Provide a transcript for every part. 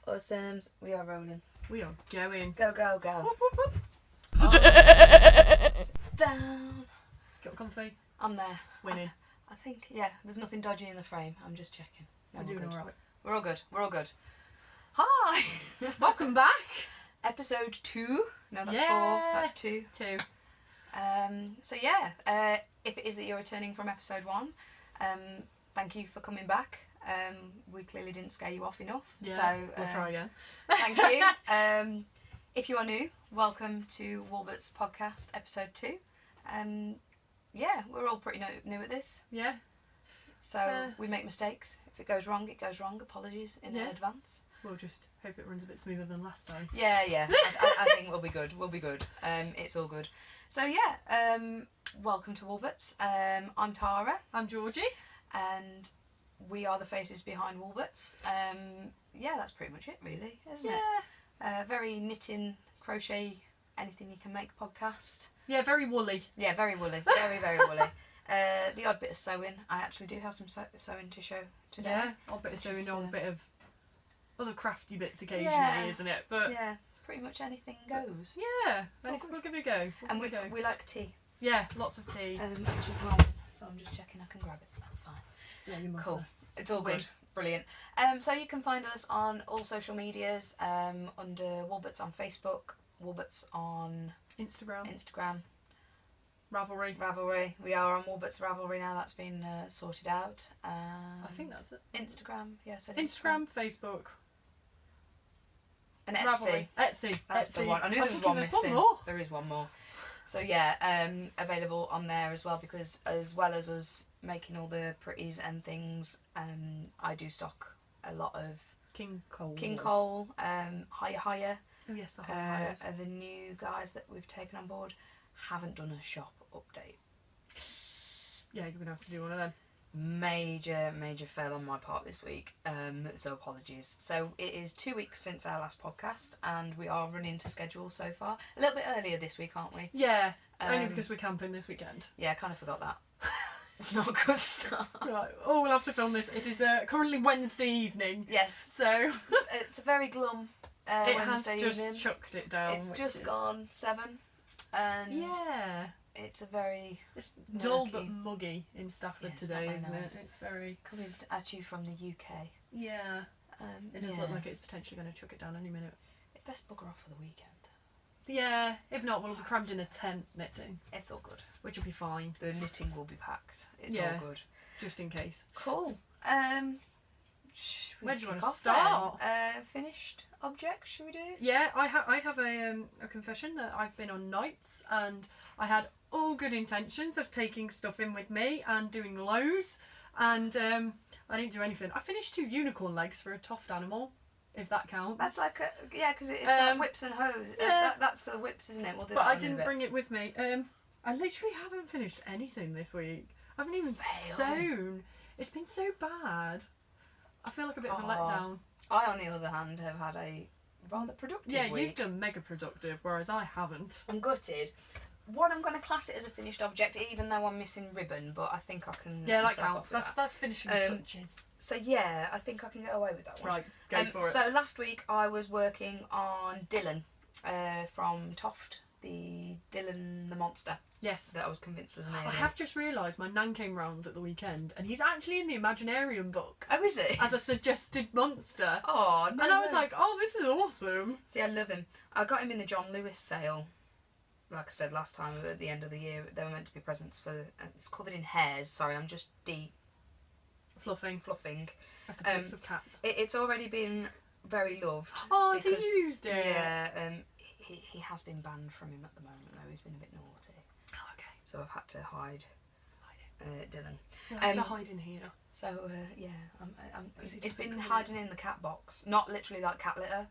Awesome. We are rolling. We are going. Go, go, go. Whoop, whoop, whoop. Sit down. Got comfy. I'm there. Winning. I think, yeah, there's nothing dodgy in the frame. I'm just checking. No, We're doing good. alright. We're all good. We're all good. Hi. Welcome back. Episode 2. No, that's Yeah. 4. That's 2. 2. So yeah, if it is that you're returning from episode 1, thank you for coming back. We clearly didn't scare you off enough. Yeah. So We'll try again. thank you. If you are new, welcome to Woolberts Podcast, episode 2. Yeah, we're all pretty new at this. Yeah. So we make mistakes. If it goes wrong, it goes wrong. Apologies in advance. We'll just hope it runs a bit smoother than last time. Yeah. I think we'll be good. We'll be good. It's all good. So yeah, welcome to Woolberts. I'm Tara. I'm Georgie. And we are the faces behind Woolberts. Yeah, that's pretty much it really, isn't it? Very knitting, crochet, anything you can make podcast. Yeah, very woolly. Yeah, very woolly. Very, very woolly. The odd bit of sewing. I actually do have some sewing to show today. Yeah, odd bit of sewing on, a bit of other crafty bits occasionally, isn't it? But yeah, pretty much anything goes. Yeah, It's all we'll give it a go. And we like tea. Yeah, lots of tea. Which is hard. So I'm just checking I can grab it. That's fine. Yeah, you must. Cool. It's all Win. good. Brilliant. So you can find us on all social medias under Woolberts on Facebook, Woolberts on Instagram. Ravelry. We are on Woolberts Ravelry now. That's been sorted out. I think that's it. Instagram. Yes. Instagram, Facebook. And Etsy. Ravelry. Etsy. That's the one. I knew there was one missing. There is one more. So yeah, available on there as well, because as well as us making all the pretties and things, I do stock a lot of King Cole. Higher. Oh yes, the Higher. Are the new guys that we've taken on board. Haven't done a shop update. Yeah, you're gonna have to do one of them. Major fail on my part this week, so apologies. So it is 2 weeks since our last podcast and we are running to schedule so far. A little bit earlier this week, aren't we? Yeah, only because we're camping this weekend. Yeah, I kind of forgot that. It's not a good start. Right, we'll have to film this. It is currently Wednesday evening. Yes. So it's a very glum it Wednesday has just evening. chucked it down. It's just gone 7 and yeah. it's a very dull murky. but muggy in Stafford Yeah, it's today, not very isn't nice. it? It's very... Coming at you from the UK. Yeah. It does look like it's potentially going to chuck it down any minute. It best bugger off for the weekend. Yeah, if not, we'll be crammed in a tent knitting. It's all good. Which will be fine. The knitting will be packed. It's Yeah. all good. Just in case. Cool. Where do you want to start? Finished objects, should we do? Yeah, I have a confession that I've been on nights and I had all good intentions of taking stuff in with me and doing loads, and I didn't do anything. I finished 2 unicorn legs for a Toft animal, if that counts. That's like because it's like whips and hose. Yeah. That's for the whips, isn't it? We'll do But that I in a didn't bit. bring it with me. I literally haven't finished anything this week. I haven't even Fail. sewn. It's been so bad. I feel like a bit of a letdown. I, on the other hand, have had a rather productive Yeah, week. you've done mega productive, whereas I haven't. I'm gutted. One, I'm going to class it as a finished object, even though I'm missing ribbon, but I think I can... Yeah, that myself counts. up with That's finishing the touches. So yeah, I think I can get away with that one. Right, go for it. So last week I was working on Dylan from Toft, the Dylan the monster Yes. that I was convinced was an alien. I have just realised my nan came round at the weekend and he's actually in the Imaginarium book Oh, is he? as a suggested monster. Oh, no. And I was like, oh, this is awesome. See, I love him. I got him in the John Lewis sale. Like I said last time, at the end of the year, they were meant to be presents for... it's covered in hairs. Sorry, I'm just Fluffing. That's a picture of cats. It's already been very loved. Oh, has he because- used it? Yeah, he has been banned from him at the moment, though. He's been a bit naughty. Oh, okay. So I've had to hide Dylan. You'll have to hide in here. So, yeah, it's been hiding in the cat box. Not literally like cat litter,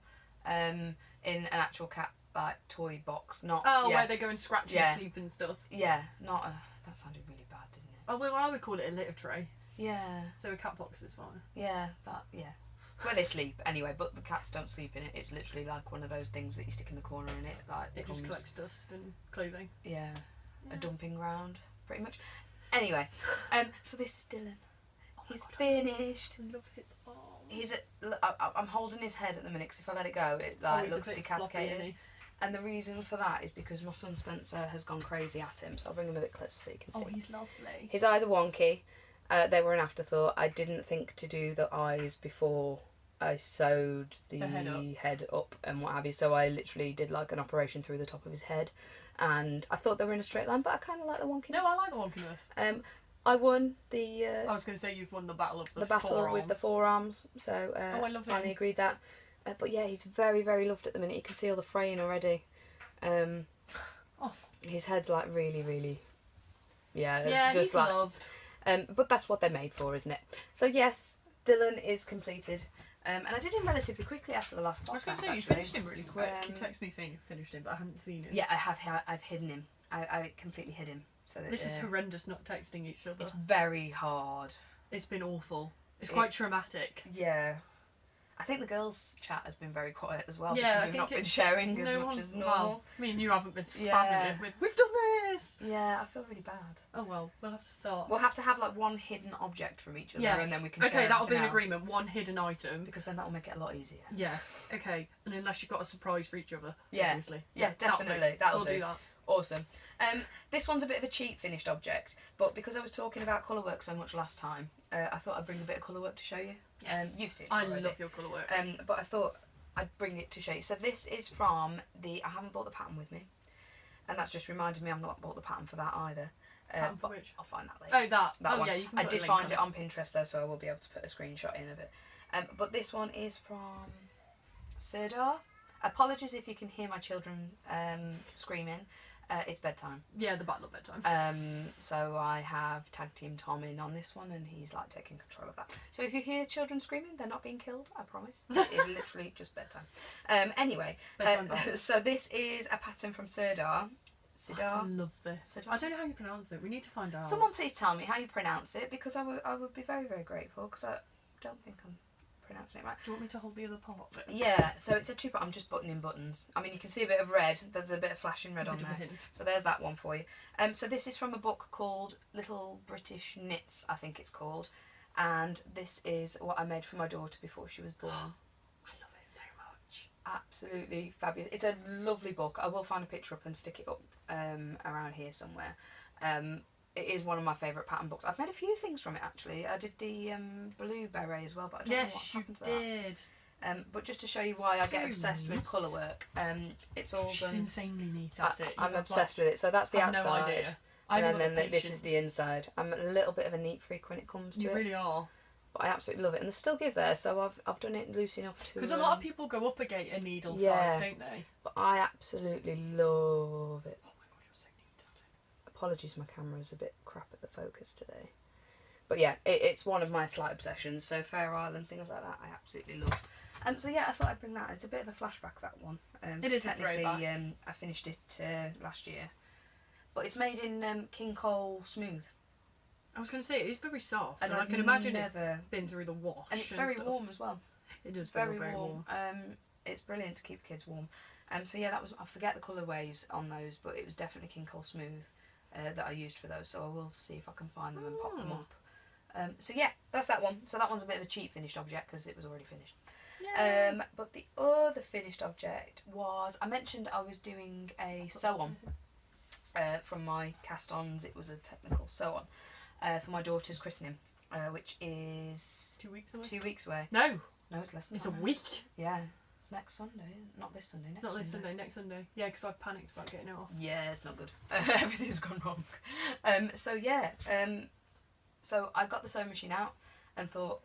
in an actual cat like toy box. Not where they go and scratch and sleep and stuff. Yeah, not a... That sounded really bad, didn't it? Oh, well, I would call it a litter tray. Yeah. So a cat box is fine. Yeah, it's where they sleep anyway, but the cats don't sleep in it. It's literally like one of those things that you stick in the corner and it like It becomes, just collects dust and clothing. yeah, a dumping ground, pretty much. Anyway, so this is Dylan. He's finished. I love his arm. I'm holding his head at the minute because if I let it go, it looks decapitated. Floppy, and the reason for that is because my son Spencer has gone crazy at him. So I'll bring him a bit closer so you can see. Oh, he's lovely. His eyes are wonky. They were an afterthought. I didn't think to do the eyes before I sewed the head up and what have you. So I literally did like an operation through the top of his head, and I thought they were in a straight line, but I kind of like the wonkiness. No, I like the wonkiness. I won the. I was going to say you've won the battle of the battle forearms. with the forearms. So I love finally him. agreed that. But yeah, he's very, very loved at the minute. You can see all the fraying already. His head's like really, really. Yeah, it's just he's like. Loved. But that's what they're made for, isn't it? So yes, Dylan is completed. And I did him relatively quickly after the last podcast. I was going to say you finished him really quick. You texted me saying you finished him, but I hadn't seen him. Yeah, I have. I've hidden him. I completely hid him. So that, this is horrendous. Not texting each other. It's very hard. It's been awful. It's quite traumatic. Yeah. I think the girls' chat has been very quiet as well. Yeah, because we've not been sharing as much as normal. Well, I mean, you haven't been spamming it with, we've done this! Yeah, I feel really bad. Oh well, we'll have to start. We'll have to have like one hidden object from each other and then we can share okay, that'll be an else. agreement, one hidden item. Because then that'll make it a lot easier. Yeah, okay. And unless you've got a surprise for each other, yeah. obviously. Yeah, definitely. That'll do that. Awesome. This one's a bit of a cheap finished object, but because I was talking about colour work so much last time, I thought I'd bring a bit of colour work to show you. Yes. You've seen it I already. love your colour work. But I thought I'd bring it to show you. So this is from I haven't bought the pattern with me, and that's just reminded me I've not bought the pattern for that either. Pattern for which? I'll find that later. Oh, that one. Yeah, you can I put did a link find it on Pinterest though, so I will be able to put a screenshot in of it. But this one is from Sirdar. Apologies if you can hear my children screaming. It's bedtime. Yeah, the battle of bedtime. So I have tag team Tom in on this one, and he's like taking control of that. So if you hear children screaming, they're not being killed. I promise. It is literally just bedtime. Anyway, so this is a pattern from Sirdar. I love this. I don't know how you pronounce it. We need to find out. Someone please tell me how you pronounce it, because I would be very, very grateful, because I don't think I'm pronouncing it right. Do you want me to hold the other part of it? Yeah, so it's a two-part. I'm just buttoning buttons. I mean, you can see a bit of red. There's a bit of flashing red on there. So there's that one for you. So this is from a book called Little British Knits, I think it's called. And this is what I made for my daughter before she was born. I love it so much. Absolutely fabulous. It's a lovely book. I will find a picture up and stick it up around here somewhere. It is one of my favourite pattern books. I've made a few things from it actually. I did the blue beret as well, but I don't know what happened to that. Yes, you did. But just to show you why I get obsessed with colour work, it's all She's insanely neat at it. I'm obsessed with it. So that's the outside. No idea. And then this is the inside. I'm a little bit of a neat freak when it comes to it. You really are. But I absolutely love it, and there's still give there, so I've done it loose enough to. Because a lot of people go up against a needle size, don't they? But I absolutely love it. Oh my god, you're so neat at it. Apologies, my camera's a bit crap at the focus today. But yeah, it's one of my slight obsessions. So Fair Island, things like that, I absolutely love. So yeah, I thought I'd bring that. It's a bit of a flashback, that one. It is technically, a throwback. I finished it last year, but it's made in King Cole Smooth. I was going to say, it is very soft, and I I've can imagine never it's been through the wash. And it's very warm as well. It is very warm. It's brilliant to keep kids warm. So yeah, that was, I forget the colourways on those, but it was definitely King Cole Smooth that I used for those, so I will see if I can find them and pop them up. So yeah, that's that one. So that one's a bit of a cheap finished object because it was already finished. But the other finished object was, I mentioned I was doing a sew-on from my cast-ons. It was a technical sew-on. For my daughter's christening, which is 2 weeks away. 2 weeks away. No, it's less than it's that. A week. Yeah, it's next Sunday. Not this Sunday. Next. Not this Sunday. Sunday. Next Sunday. Yeah, because I've panicked about getting it off. Yeah, it's not good. Everything's gone wrong. So yeah, so I got the sewing machine out and thought,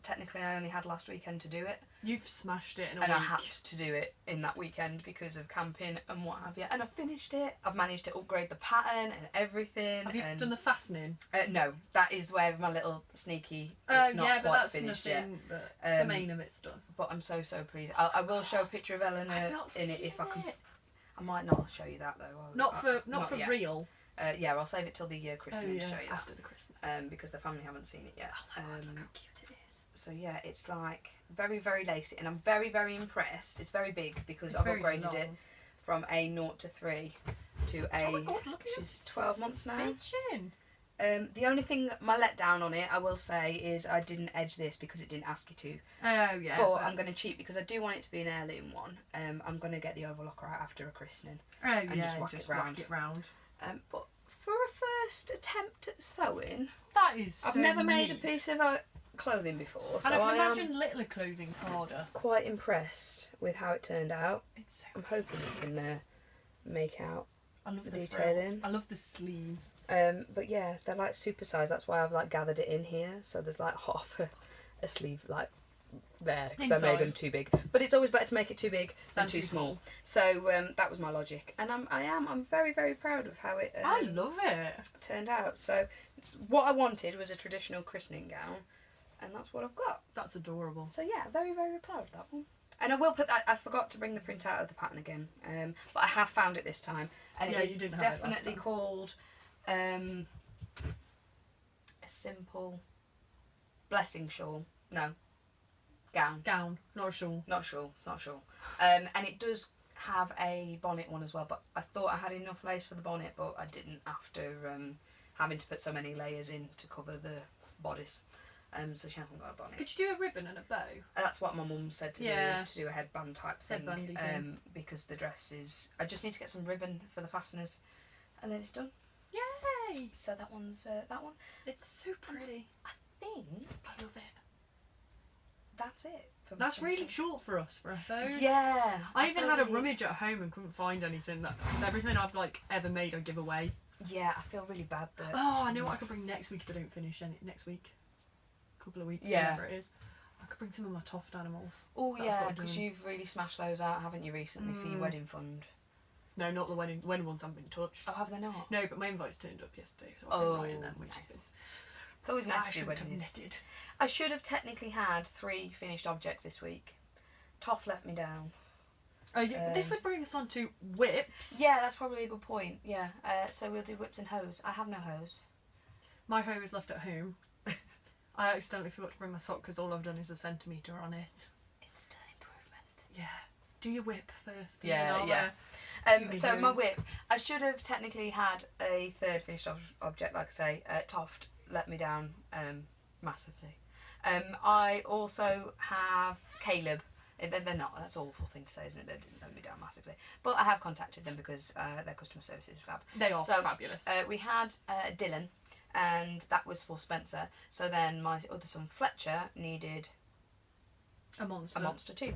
technically I only had last weekend to do it. You've smashed it in a week. And I had to do it in that weekend because of camping and what have you. And I finished it. I've managed to upgrade the pattern and everything. Have you done the fastening? No, that is where my little sneaky, it's not quite finished yet. But the main of it's done. But I'm so pleased. I will show a picture of Eleanor in it if I can. I might not show you that though. Not for real. Yeah, I'll save it till the christening to show you that. After the christening. Because the family haven't seen it yet. Oh my god, look how cute it is. So yeah, it's like very, very lacy, and I'm very, very impressed. It's very big because I've upgraded it from a 0 to 3 to a. Oh my god, look at she's 12 months now. Stitching. The only thing, my letdown on it, I will say, is I didn't edge this because it didn't ask you to. Oh, yeah. But I'm going to cheat because I do want it to be an heirloom one. I'm going to get the overlocker out after a christening. Oh, and yeah, just whack it round. But for a first attempt at sewing, that is so I've never made a neat. piece of clothing before. So And I can am imagine littler clothing's harder. quite impressed with how it turned out. It's so I'm hoping you can make out. I love the detailing. frills. I love the sleeves. But yeah, they're like super sized. That's why I've like gathered it in here. So there's like half a sleeve like there because I made them too big. But it's always better to make it too big than too small. So that was my logic, and I'm very, very proud of how it. I love it. Turned out. So what I wanted was a traditional christening gown, and that's what I've got. That's adorable. So yeah, very, very proud of that one. And I will put that. I forgot to bring the print out of the pattern again, but I have found it this time, and Yeah, it is you didn't have it last definitely time. called a simple blessing shawl. No, gown. Gown, not a shawl. Not shawl. It's not shawl. And it does have a bonnet one as well. But I thought I had enough lace for the bonnet, but I didn't after having to put so many layers in to cover the bodice. So she hasn't got a bonnet. Could you do a ribbon and a bow? That's what my mum said to do, Yeah. is to do a headband type thing. Headbandy thing. Because the dress is... I just need to get some ribbon for the fasteners, and then it's done. Yay! So that one's that one. It's so pretty. I think I love it. that's it. For my That's really function. short for us, for a bow. Yeah. I even feel had a really- rummage at home and couldn't find anything because everything I've like ever made I give away. Yeah, I feel really bad that... Oh, I know what I could bring next week if I don't finish any next week. Couple of weeks, Yeah. whatever it is. I could bring some of my Toft animals. Oh that I've yeah, got because done. you've really smashed those out, haven't you, recently for your wedding fund? No, not the wedding ones haven't been touched. Oh, have they not? No, but my invites turned up yesterday, so I've been Oh, writing them, which nice. is good. It's always I nice to do shouldn't have weddings. knitted. I should have technically had 3 finished objects this week. Toff let me down. Oh, yeah, this would bring us on to whips. Yeah, that's probably a good point. Yeah. So we'll do whips and hose. I have no hose. My hoe is left at home. I accidentally forgot to bring my sock because all I've done is a centimetre on it. It's still improvement. Yeah. Do your whip first. and Yeah, then I'll, yeah. give me So my hose. whip, I should have technically had a 3rd finished object, like I say. Toft let me down massively. I also have Caleb. They're not. That's an awful thing to say, isn't it? They didn't let me down massively. But I have contacted them because their customer service is fab. They are So, fabulous. We had Dylan, and that was for Spencer. So then my other son Fletcher needed a monster. a monster too.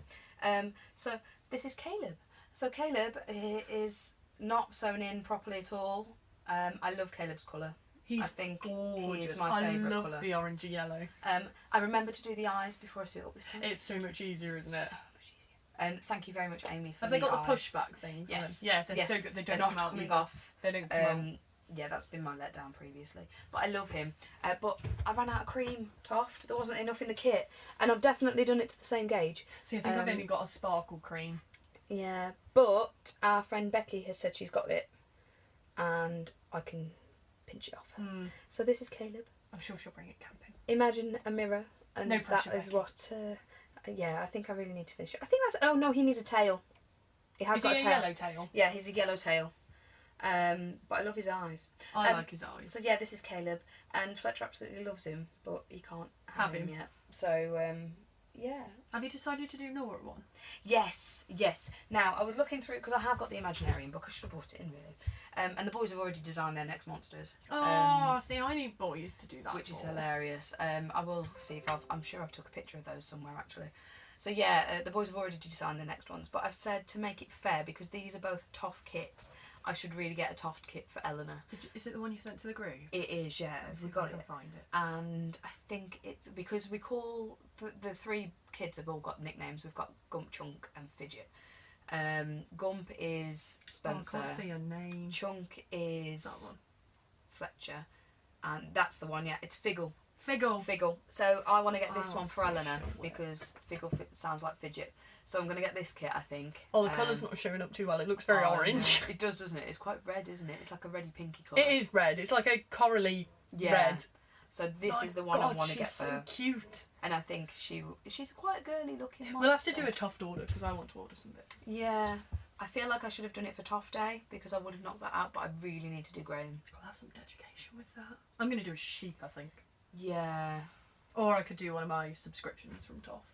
So this is Caleb. So Caleb is not sewn in properly at all. I love Caleb's colour. He's I think gorgeous. he's my favourite I love colour. the orangey yellow. I remember to do the eyes before I sew it up this time. It's so much easier, isn't it? So much easier. And thank you very much, Amy, for Have they got eyes. the pushback things? Yes. Yeah, they're Yes. so good. They They're don't not come out coming either. off. They don't come out. Yeah, that's been my letdown previously. But I love him. But I ran out of cream, Toft. There wasn't enough in the kit. And I've definitely done it to the same gauge. See, I think I've only got a sparkle cream. Yeah. But our friend Becky has said she's got it. And I can pinch it off her. So this is Caleb. I'm sure she'll bring it camping. Imagine a mirror. And No pressure, that is Becky. what... yeah, I think I really need to finish it. I think that's... Oh, no, he needs a tail. He has Is got he a a tail. yellow tail? Yeah, he's a yellow tail. But I love his eyes. I like his eyes. So yeah, this is Caleb, and Fletcher absolutely loves him, but he can't have him him. yet. So yeah. Have you decided to do Nora one? Yes. Now I was looking through because I have got the Imaginarium book. I should have brought it in really. And the boys have already designed their next monsters. Oh, see, I need boys to do that. Which is for. hilarious. I will see if I'm sure I've took a picture of those somewhere actually. So yeah, the boys have already designed the next ones, but I've said to make it fair because these are both Toft kits. I should really get a Toft kit for Eleanor. Is it the one you sent to the group? It is, yeah. Let's We see if got I can it. find it. And I think it's because we call the 3 kids have all got nicknames. We've got Gump, Chunk, and Fidget. Gump is Spencer. Oh, I can't see a name. Chunk is That one. Fletcher, and that's the one. Yeah, it's Figgle. Figgle. So I want to get this Oh, one for so Eleanor sure. because Figgle sounds like fidget. So I'm going to get this kit, I think. Oh, the colour's not showing up too well. It looks very Oh, orange. It does, doesn't it? It's quite red, isn't it? It's like a reddy pinky colour. It is red. It's like a corally Yeah. red. So this My is the one God, I want to she's get so for her. cute. And I think she's quite a girly looking monster. We'll have to do a Toft order because I want to order some bits. Yeah. I feel like I should have done it for Toft Day because I would have knocked that out, but I really need to do Graham. I'll have some dedication with that. I'm going to do a sheep, I think. Yeah. Or I could do one of my subscriptions from Toft.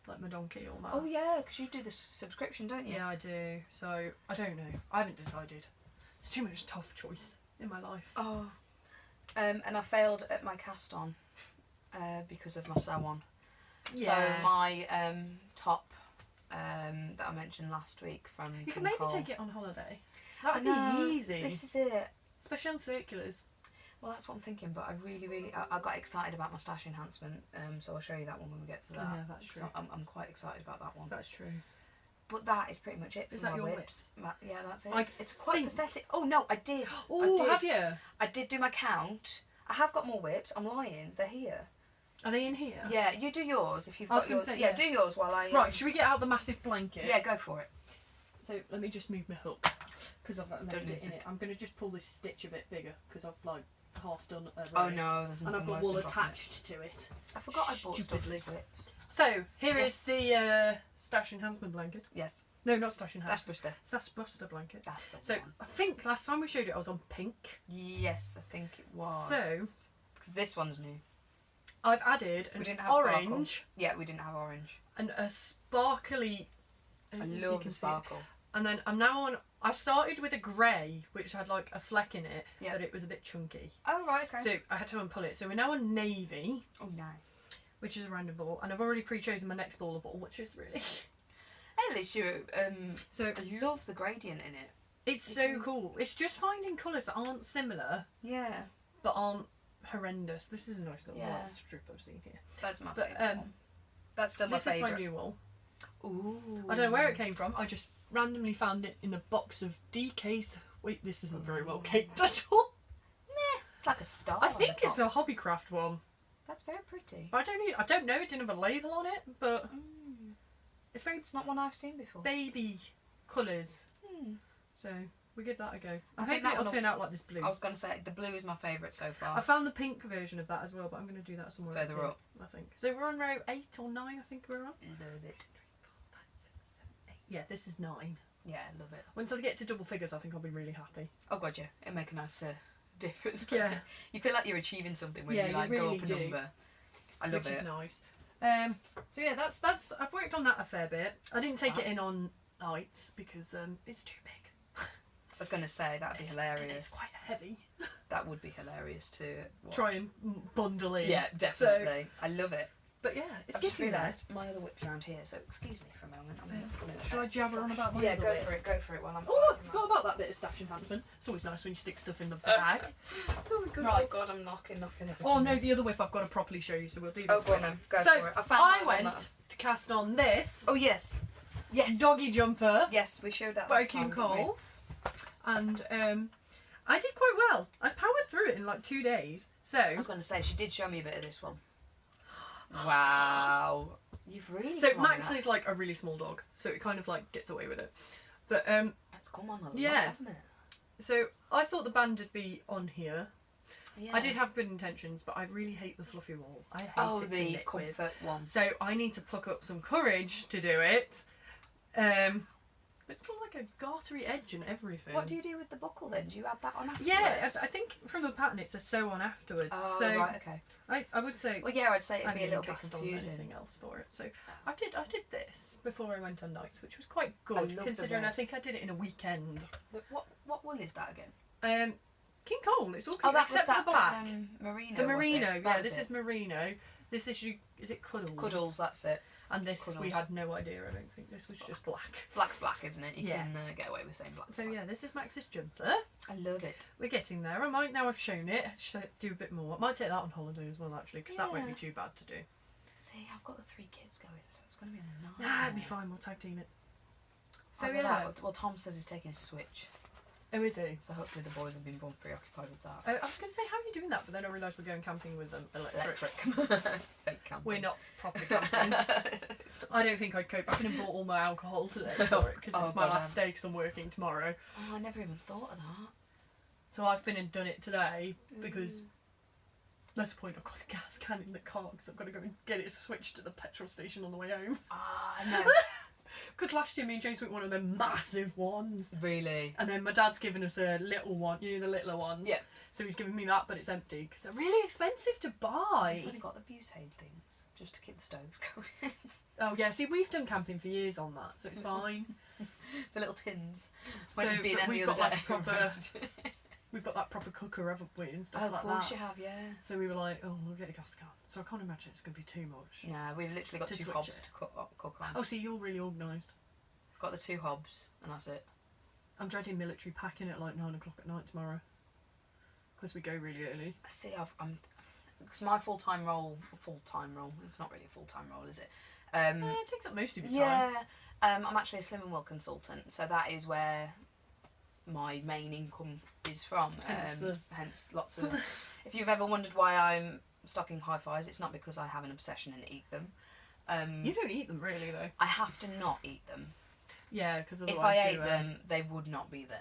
Like my donkey or my... Oh yeah, because you do the subscription, don't you? Yeah, I do. So, I don't know. I haven't decided. There's too much tough choice in my life. Oh. And I failed at my cast on because of my sew on. Yeah. So my top that I mentioned last week from You can King maybe Cole. take it on holiday. That would be easy. This is it. Especially on circulars. Well, that's what I'm thinking, but I really, I got excited about my stash enhancement, so I'll show you that one when we get to that. Yeah, that's true. So I'm quite excited about that one. That's true. But that is pretty much it for Is my that your whips. Yeah, that's it. I It's quite think- pathetic. Oh no, I did. Oh, have you? I did do my count. I have got more whips. I'm lying. They're here. Are they in here? Yeah, you do yours if you've I was got gonna yours. say, yeah, yeah. do yours while I. Right, should we get out the massive blanket? Yeah, go for it. So let me just move my hook because I've left Don't it in listen. it. I'm going to just pull this stitch a bit bigger because I've like half done a Oh row. no, there's And nothing I've got worse wool than dropping it. attached to it. I forgot I bought stuff Stupidly. as whips. So here Yes. is the stash enhancement blanket. Yes, No, not stash Dash enhancement. Buster. Stash buster blanket. That's the So one. I think last time we showed it I was on pink. Yes, I think it was. So 'Cause this one's new. I've added an We didn't have sparkle. orange Yeah, we didn't have orange. and a sparkly. I you love can the see it. sparkle. And then I'm now on. I started with a grey, which had like a fleck in it, Yeah. but it was a bit chunky. Oh right, okay. So I had to unpull it. So we're now on navy, Oh nice. which is a random ball, and I've already pre-chosen my next ball of ball, which is really. At least you So I love the gradient in it. it's You so can- cool. It's just finding colours that aren't similar, Yeah, but aren't horrendous. This is a nice little Yeah. white strip I've seen here. that's my But favourite one. That's still my This is my favourite. new wool. Ooh. I don't know where it came from. I just randomly found it in a box of DKs. Wait, this isn't very well caked at all. It's like a star. I on think the it's top. a Hobbycraft one. That's very pretty. But I don't know. It didn't have a label on it, but it's very It's not one I've seen before. baby colours. Hmm. So we give that a go. I I think hope that it'll one turn out like this blue. I was gonna say the blue is my favourite so far. I found the pink version of that as well, but I'm going to do that somewhere Further here, up. I think. So we're on row 8 or 9, I think we're on. Love it. Yeah, this is 9. Yeah, I love it. Once I get to double figures, I think I'll be really happy. Oh god, yeah, it'll make a nice difference. Yeah. You feel like you're achieving something when Yeah, you you like go really up a do. number. I love Which it. is nice. So yeah, that's I've worked on that a fair bit. I didn't take it in on nights because it's too big. I was gonna say that'd be And hilarious. it's quite heavy. That would be hilarious to watch. Try and bundle in. Yeah, definitely. I love it. But yeah, it's I've just getting there. realised my other whip's around here, so excuse me for a moment. I'm gonna Should I jabber on about my Yeah, other go bit? for it. Go for it while I'm. Oh, I forgot about that bit of stash enhancement. It's always nice when you stick stuff in the bag. It's always good. Right. Oh god, I'm knocking everything. Oh no, the other whip I've got to properly show you, so we'll do this. Oh, go on one. then. Go So for it. I found I mine on went that. to cast on this Oh yes. Yes. doggy jumper Yes, we showed that. by last time, King didn't we? Cole, and I did quite well. I powered through it in like 2 days. So I was going to say she did show me a bit of this one. Wow. You've really. so come on Max that. is like a really small dog, so it kind of like gets away with it. But It's come on a lot, yeah. hasn't it? so I thought the band would be on here. Yeah. I did have good intentions, but I really hate the fluffy wool. I hate Oh, it to the knit with. comfort one. So I need to pluck up some courage to do it. It's got like a gartery edge and everything. What do you do with the buckle then? Do you add that on afterwards? Yeah, I think from the pattern it's a sew on afterwards. Oh, so right, okay. I would say Well, yeah, I'd say I it'd be a little bit cast on confusing. anything else for it. So I did this before I went on nights, which was quite I good love the considering I red. think I did it in a weekend. What wool is that again? King Cole, it's all Oh, that except was for that the black. merino. The was it? merino, That yeah. was This it. is merino. This is is it cuddles? Cuddles. That's it. And this we Cuddles. had no idea. I don't think this was just black. Black's black, isn't it? You Yeah. can get away with saying black. So yeah, this is Max's jumper. I love it. We're getting there. I might, now I've shown it, should do a bit more. I might take that on holiday as well, actually, because that won't be Yeah. too bad to do. See, I've got the 3 kids going, so it's going to be a nice. Nah, it'd be fine. We'll tag team it. So Either yeah. that, well, Tom says he's taking a Switch, Oh, is he? so hopefully the boys have been more preoccupied with that. I was going to say, how are you doing that? But then I realised we're going camping with them electric. It's fake camping. We're not properly camping. I don't think I'd cope. I could have bought all my alcohol today for it because it's my God, last day because I'm working tomorrow. Oh, I never even thought of that. So I've been and done it today because that's the point. I've got the gas can in the car because I've got to go and get it switched at the petrol station on the way home. Ah, I know. Because last year me and James went one of them massive ones. Really? And then my dad's given us a little one, you know, the littler ones. Yeah. So he's given me that, but it's empty because they're really expensive to buy. I've only got the butane things just to keep the stoves going. Oh yeah, see, we've done camping for years on that, so it's fine. The little tins. So Went being but any we've other got day. like proper, we've got that proper cooker, haven't we, and stuff Oh, like of course that. you have, yeah. So we were like, oh, we'll get a gas can. So I can't imagine it's going to be too much. Nah, we've literally got To 2 switch hobs it. to cook on. Oh, see, you're really organised. I've got the 2 hobs, and that's it. I'm dreading military packing at like 9 o'clock at night tomorrow. Because we go really early. I see, because my full-time role, it's not really a full-time role, is it? Yeah, it takes up most of your Yeah, time. I'm actually a Slim and Well consultant, so that is where my main income is from. Hence lots of... If you've ever wondered why I'm stocking hi-fis, it's not because I have an obsession and eat them. You don't eat them really though. I have to not eat them. Yeah, because If I ate them, they would not be there.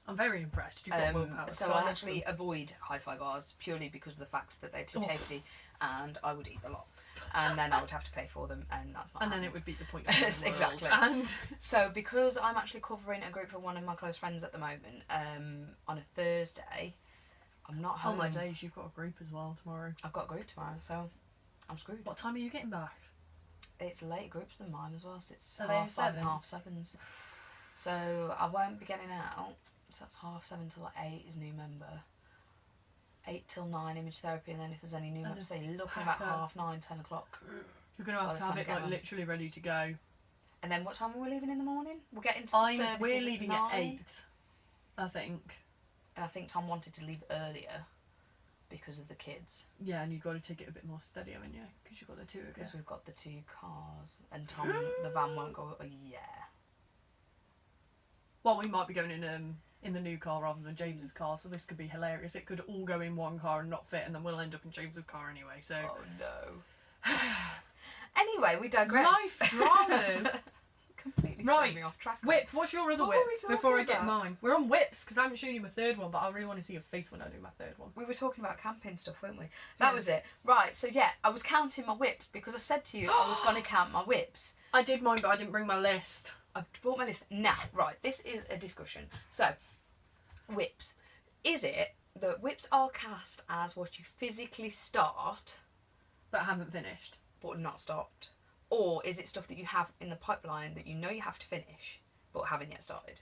I'm very impressed. You've got willpower. So I actually avoid hi-fi bars purely because of the fact that they're too tasty, and I would eat a lot. And then I would have to pay for them, and that's not. And then it would be the point. Of the world. Exactly. And so because I'm actually covering a group for one of my close friends at the moment, on a Thursday, I'm not home. oh my days, you've got a group as well tomorrow. I've got a group tomorrow, so I'm screwed. What time are you getting back? It's later groups than mine as well, so it's Are they 5:30 and 7s? 7s. So I won't be getting out. So that's 7:30 till 8 is new member. 8 till 9 image therapy, and then if there's any new members, say looking about packer. 9:30, 10 o'clock. You're going to have to have it like literally ready to go. And then what time are we leaving in the morning? We'll get into the services We're leaving at 9. at 8, I think. And I think Tom wanted to leave earlier because of the kids. Yeah, and you've got to take it a bit more steady, haven't you? Because you've got the 2 of you. Because we've got the 2 cars, and Tom, the van won't go. Yeah. Well, we might be going in the new car rather than James's car, so this could be hilarious. It could all go in one car and not fit, and then we'll end up in James's car anyway. So. Oh no. Anyway, we digress. Life dramas. Completely Right. threw me off track. Whip, what's your other What whip were we talking before I get about? mine? We're on whips because I haven't shown you my third one, but I really want to see your face when I do my third one. We were talking about camping stuff, weren't we? That Yeah. was it. Right, so yeah, I was counting my whips because I said to you I was going to count my whips. I did mine, but I didn't bring my list. I've brought my list now. Right, this is a discussion. So, whips. Is it that whips are cast as what you physically start But I haven't finished. but not stopped? Or is it stuff that you have in the pipeline that you know you have to finish but haven't yet started?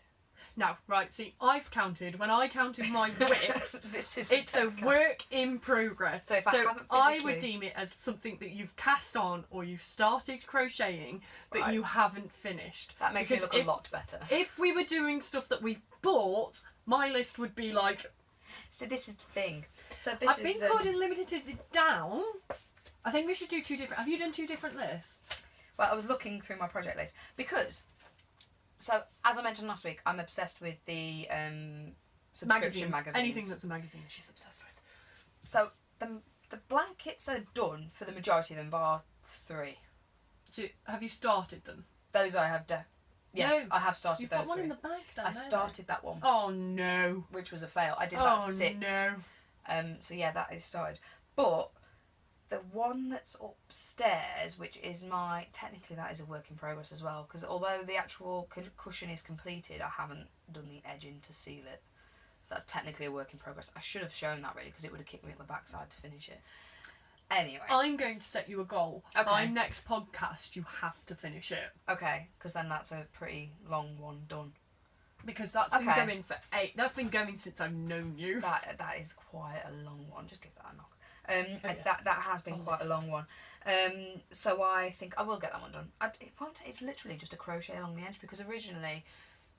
Now, right, see, I've counted, when I counted my whips, This is it's a work in progress. So if I haven't I physically- would deem it as something that you've cast on or you've started crocheting, but Right. you haven't finished. That makes me Because look a lot better. If we were doing stuff that we've bought, my list would be like, So this is the thing. So this I've is been called and limited it down. I think we should do 2 different. Have you done 2 different lists? well, I was looking through my project list because, so as I mentioned last week, I'm obsessed with the subscription magazines. Anything that's a magazine, she's obsessed with. So the blankets are done for the majority of them, bar 3. So, have you started them? Those I have. Yes, No, I have started You've those got one 3. in the bag down I there. started that one, Oh no. which was a fail. I did about Oh 6. no. So yeah, that is started. But the one that's upstairs, which is technically that is a work in progress as well, because although the actual cushion is completed, I haven't done the edging to seal it. So that's technically a work in progress. I should have shown that really, because it would have kicked me at the backside to finish it. Anyway. I'm going to set you a goal. Okay. By next podcast, you have to finish it. Okay, because then that's a pretty long one done. Because that's been Okay. going for 8. That's been going since I've known you. That is quite a long one. Just give that a knock. Yeah. That has been On quite a list. long one. So I think I will get that one done. It's literally just a crochet along the edge, because originally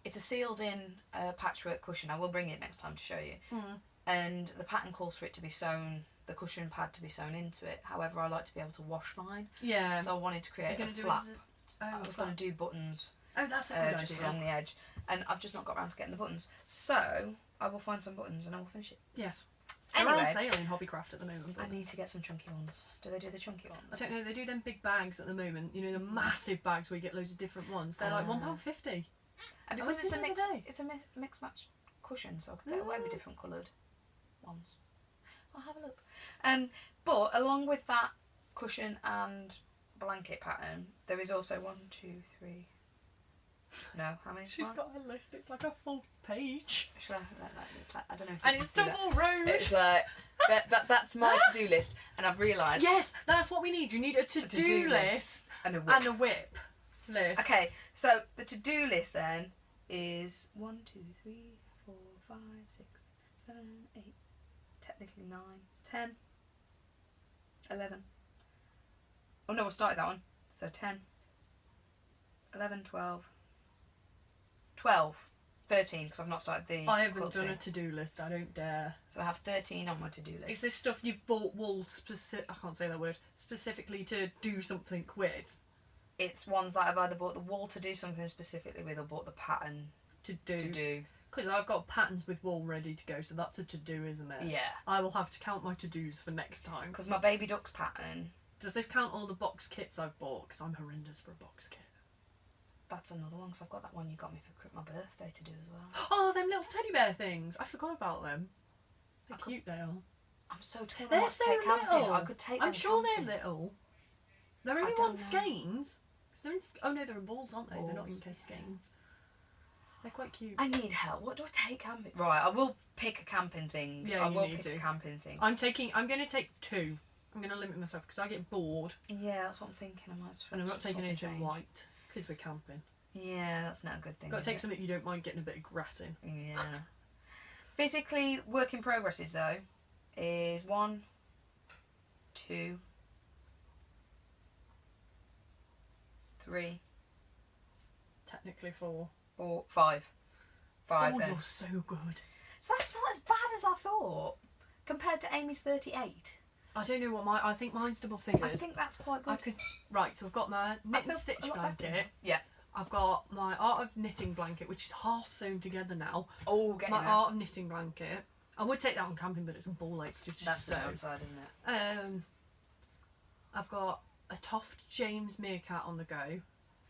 it's a sealed in patchwork cushion. I will bring it next time to show you. Mm. And the pattern calls for it to be sewn, the cushion pad to be sewn into it. However, I like to be able to wash mine. Yeah. So I wanted to create a flap. I was going to do buttons that's a good just idea. along the edge. And I've just not got around to getting the buttons. So I will find some buttons and I will finish it. Yes. They're on Anyway, sale in Hobbycraft at the moment. I need to get some chunky ones. Do they do the chunky ones? I don't know, they do them big bags at the moment. You know, the massive bags where you get loads of different ones. They're like £1.50. And I because was it's a thinking mix, the other day. it's a mix match cushion, so I could get away with different coloured ones. I'll have a look. But along with that cushion and blanket pattern, there is also 1, 2, 3, No, how many? She's got a list. It's like a full page. Should I don't know. If And it's double rows. It's like that's my to-do list, and I've realised. Yes, that's what we need. You need a to-do list and a whip. List. Okay, so the to-do list then is 1, 2, 3, 4, 5, 6, 7, 8, technically 9, 10, 11. Oh no, I started that one. So 10, 11, 12, 13, because I've not started the I haven't quilting. done a to-do list. I don't dare. So I have 13 on my to-do list. Is this stuff you've bought wool I can't say that word. Specifically to do something with? It's ones that I've either bought the wool to do something specifically with or bought the pattern To do. to. Because I've got patterns with wool ready to go, so that's a to-do, isn't it? Yeah. I will have to count my to-dos for next time. Because my baby duck's pattern, Does this count all the box kits I've bought? Because I'm horrendous for a box kit. that's another one, because I've got that one you got me for my birthday to do as well. Oh, them little teddy bear things. I forgot about them. They're I could- cute, they are. I'm so torn. They're I want to so take camping. little. I could take them I'm sure camping. they're little. They're only I don't on know. skeins. They're in, oh no, they're in balls, aren't they? They're not in Balls, skeins. They're quite cute. I need help. What do I take camping? Right, I will pick a camping thing. Yeah, I you will need pick to. a camping thing. I'm going to take 2. I'm going to limit myself because I get bored. Yeah, that's what I'm thinking. I might. And I'm not taking swap and anything change. white because we're camping. Yeah, that's not a good thing. Got to is take it? something you don't mind getting a bit of grass in. Yeah. Physically, work in progresses though is 1, 2, 3, Technically 4. 4, 5. 5 Oh, then. you're so good. So that's not as bad as I thought compared to Amy's 38. I don't know what I think mine's double I figures. think that's quite good. I could. Right, so I've got my knit and feel stitch a lot better blanket. Yeah. I've got my art of knitting blanket, which is half sewn together now. Oh, getting My there. art of knitting blanket. I would take that on camping, but it's a ball ache to just That's the sew. downside, isn't it? I've got a Toft James Meerkat on the go,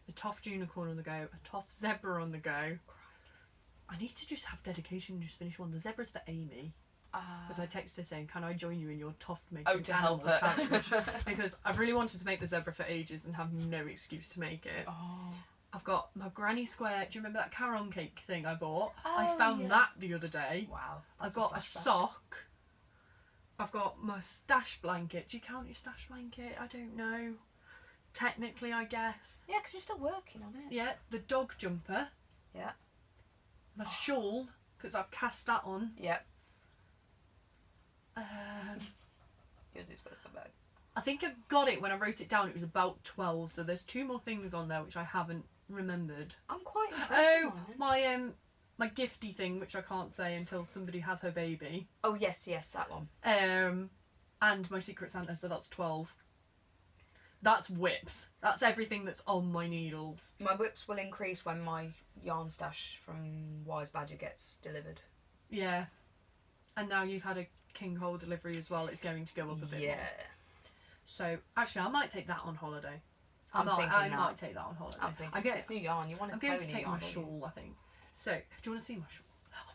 a Toft Unicorn on the go, a Toft Zebra on the go. I need to just have dedication and just finish one. The zebra's for Amy. Because I texted her saying, can I join you in your Toft making Oh, to help animal her. challenge? Because I've really wanted to make the zebra for ages and have no excuse to make it. Oh. I've got my granny square. Do you remember that caron cake thing I bought? I Oh, found yeah. that the other day. Wow. I've got a sock. I've got my stash blanket. Do you count your stash blanket? I don't know. Technically, I guess. Yeah, because you're still working on it. Yeah, the dog jumper. Yeah. My shawl, because I've cast that on. Yep. Um, Yours is first bag. I think I got it when I wrote it down. It was about 12, so there's 2 more things on there which I haven't remembered. I'm quite impressed Oh, with mine. my gifty thing, which I can't say until somebody has her baby. Oh, yes, that one. And my Secret Santa, so that's 12. That's whips. That's everything that's on my needles. My whips will increase when my yarn stash from Wise Badger gets delivered. Yeah. And now you've had a King Hole delivery as well, it's going to go up a bit more. So, actually, I might take that on holiday. I might take that on holiday. I'm thinking, it's new yarn, you want to I'm going to take my shawl, I think. So, do you want to see my shawl?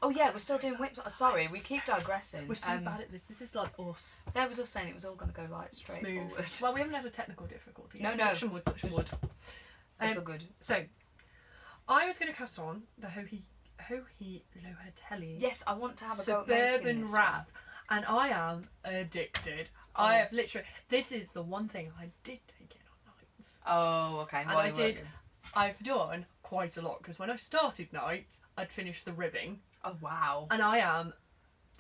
Oh yeah, we're still doing whips. Oh, sorry, we keep digressing. We're so bad at this. This is like us. There was us saying it was all going to go like straight Smooth. forward. Well, we haven't had a technical difficulty. No. Touch some wood, touch some wood. It's all good. So, I was going to cast on the Hohi Lohatelli. Yes, I want to have a go at making suburban this wrap, and I am addicted. Oh. I have literally. This is the one thing I did take in on nights. Oh, okay. And I did. I've done quite a lot because when I started nights, I'd finish the ribbing. Oh wow. And I am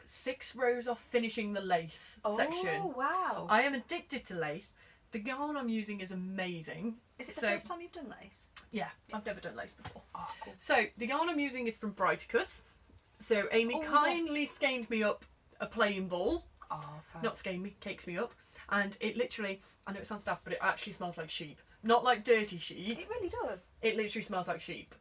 6 rows off finishing the lace section. Oh wow. I am addicted to lace. The yarn I'm using is amazing. Is it the first time you've done lace? Yeah, I've never done lace before. Oh, cool. So the yarn I'm using is from Brighticus. So Amy kindly skeined me up a plain ball. Oh, fab. Not skein me, cakes me up. And it literally, I know it sounds daft, but it actually smells like sheep. Not like dirty sheep. It really does. It literally smells like sheep.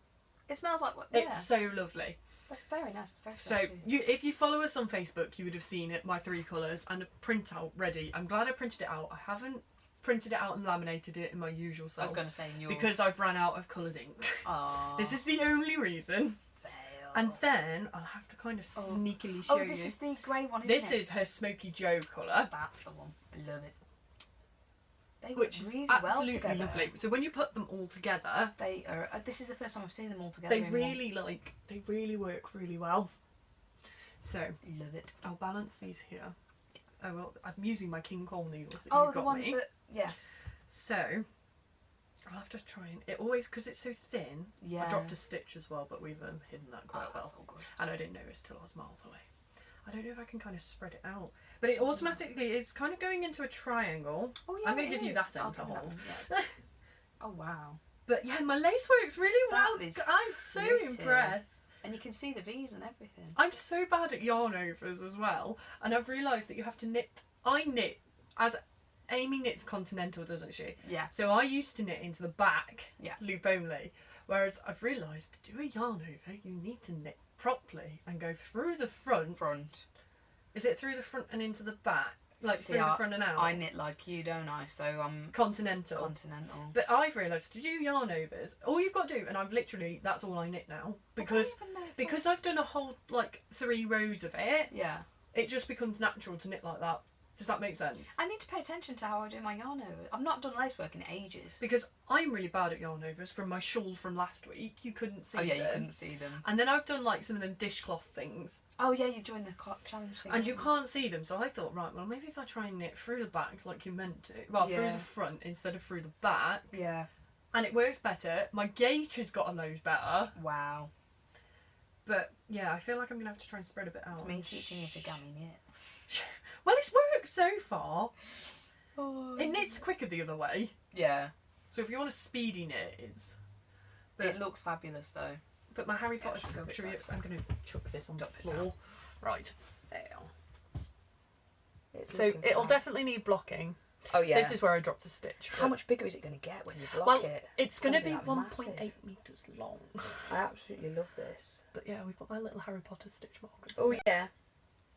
It smells like what? Yeah. It's so lovely. That's very nice. Very So too. if you follow us on Facebook, you would have seen it, my 3 colours and a printout ready. I'm glad I printed it out. I haven't printed it out and laminated it in my usual self. I was going to say in your... because I've run out of colours ink. Aww. This is the only reason. Fail. And then I'll have to kind of sneakily show you. Oh, this is the grey one, isn't This it? is her Smoky Joe colour. That's the one. I love it. They work which is really absolutely well together. lovely. So when you put them all together, They are. This is the first time I've seen them all together. they really work really well. So love it. I'll balance these here. Oh well, I'm using my King Cole needles. That Oh, you've the got ones me. that. Yeah. So I'll have to try and it always because it's so thin. Yeah. I dropped a stitch as well, but we've hidden that quite well. That's all good. And I didn't notice till I was miles away. I don't know if I can kind of spread it out, but it automatically is kind of going into a triangle. Oh yeah. I'm going to give you that I'll end to give that hold. one, yeah. Oh wow. But yeah, my lace works really well. That is I'm so pretty. impressed. And you can see the V's and everything. I'm so bad at yarn overs as well, and I've realised that you have to knit. I knit as Amy knits continental, doesn't she? Yeah. So I used to knit into the back, Yeah. loop only. Whereas I've realised to do a yarn over, you need to knit properly and go through the front. Is it through the front and into the back? Like See, through the front and out? I knit like you, don't I? So I'm Continental. But I've realised to do yarn overs, all you've got to do, and I've literally, that's all I knit now. Because I've done a whole, like, 3 rows of it, yeah, it just becomes natural to knit like that. Does that make sense? I need to pay attention to how I do my yarn over. I've not done lace work in ages. Because I'm really bad at yarn overs from my shawl from last week. You couldn't see them. Oh yeah, you couldn't see them. And then I've done like some of them dishcloth things. Oh yeah, you joined the challenge thing. And you can't see them, so I thought, right, well maybe if I try and knit through the back like you meant to. Well, through the front instead of through the back. Yeah. And it works better. My gauge has got a load better. Wow. But yeah, I feel like I'm going to have to try and spread a bit out. It's me teaching you to gammy knit. Well, it's worked so far. Oh. It knits quicker the other way. Yeah. So if you want a speedy knit, it's... But It looks fabulous though. But my Harry Potter just go a bit sculpture, closer. I'm going to chuck this on Dump the it floor. Right. There. It's So looking it'll fab. definitely need blocking. Oh yeah. This is where I dropped a stitch. How much bigger is it going to get when you block Well, it? it's going to be like 1.8 massive. metres long. I absolutely love this. But yeah, we've got my little Harry Potter stitch markers. Oh yeah.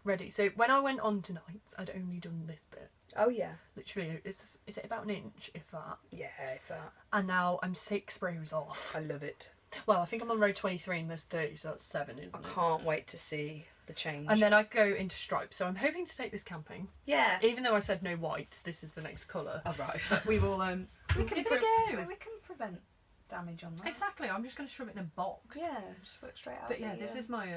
Ready. So when I went on tonight, I'd only done this bit. Oh yeah. Literally, is it about an inch, if that? Yeah, if that. And now I'm 6 rows off. I love it. Well, I think I'm on row 23 and there's 30, so that's 7, isn't it? I can't wait to see the change. And then I go into stripes. So I'm hoping to take this camping. yeah. Even though I said no white, this is the next colour. Oh right. But we will we give can it a go. we can prevent damage on that. Exactly. I'm just going to shove it in a box. Yeah, just work straight out. But yeah, this is my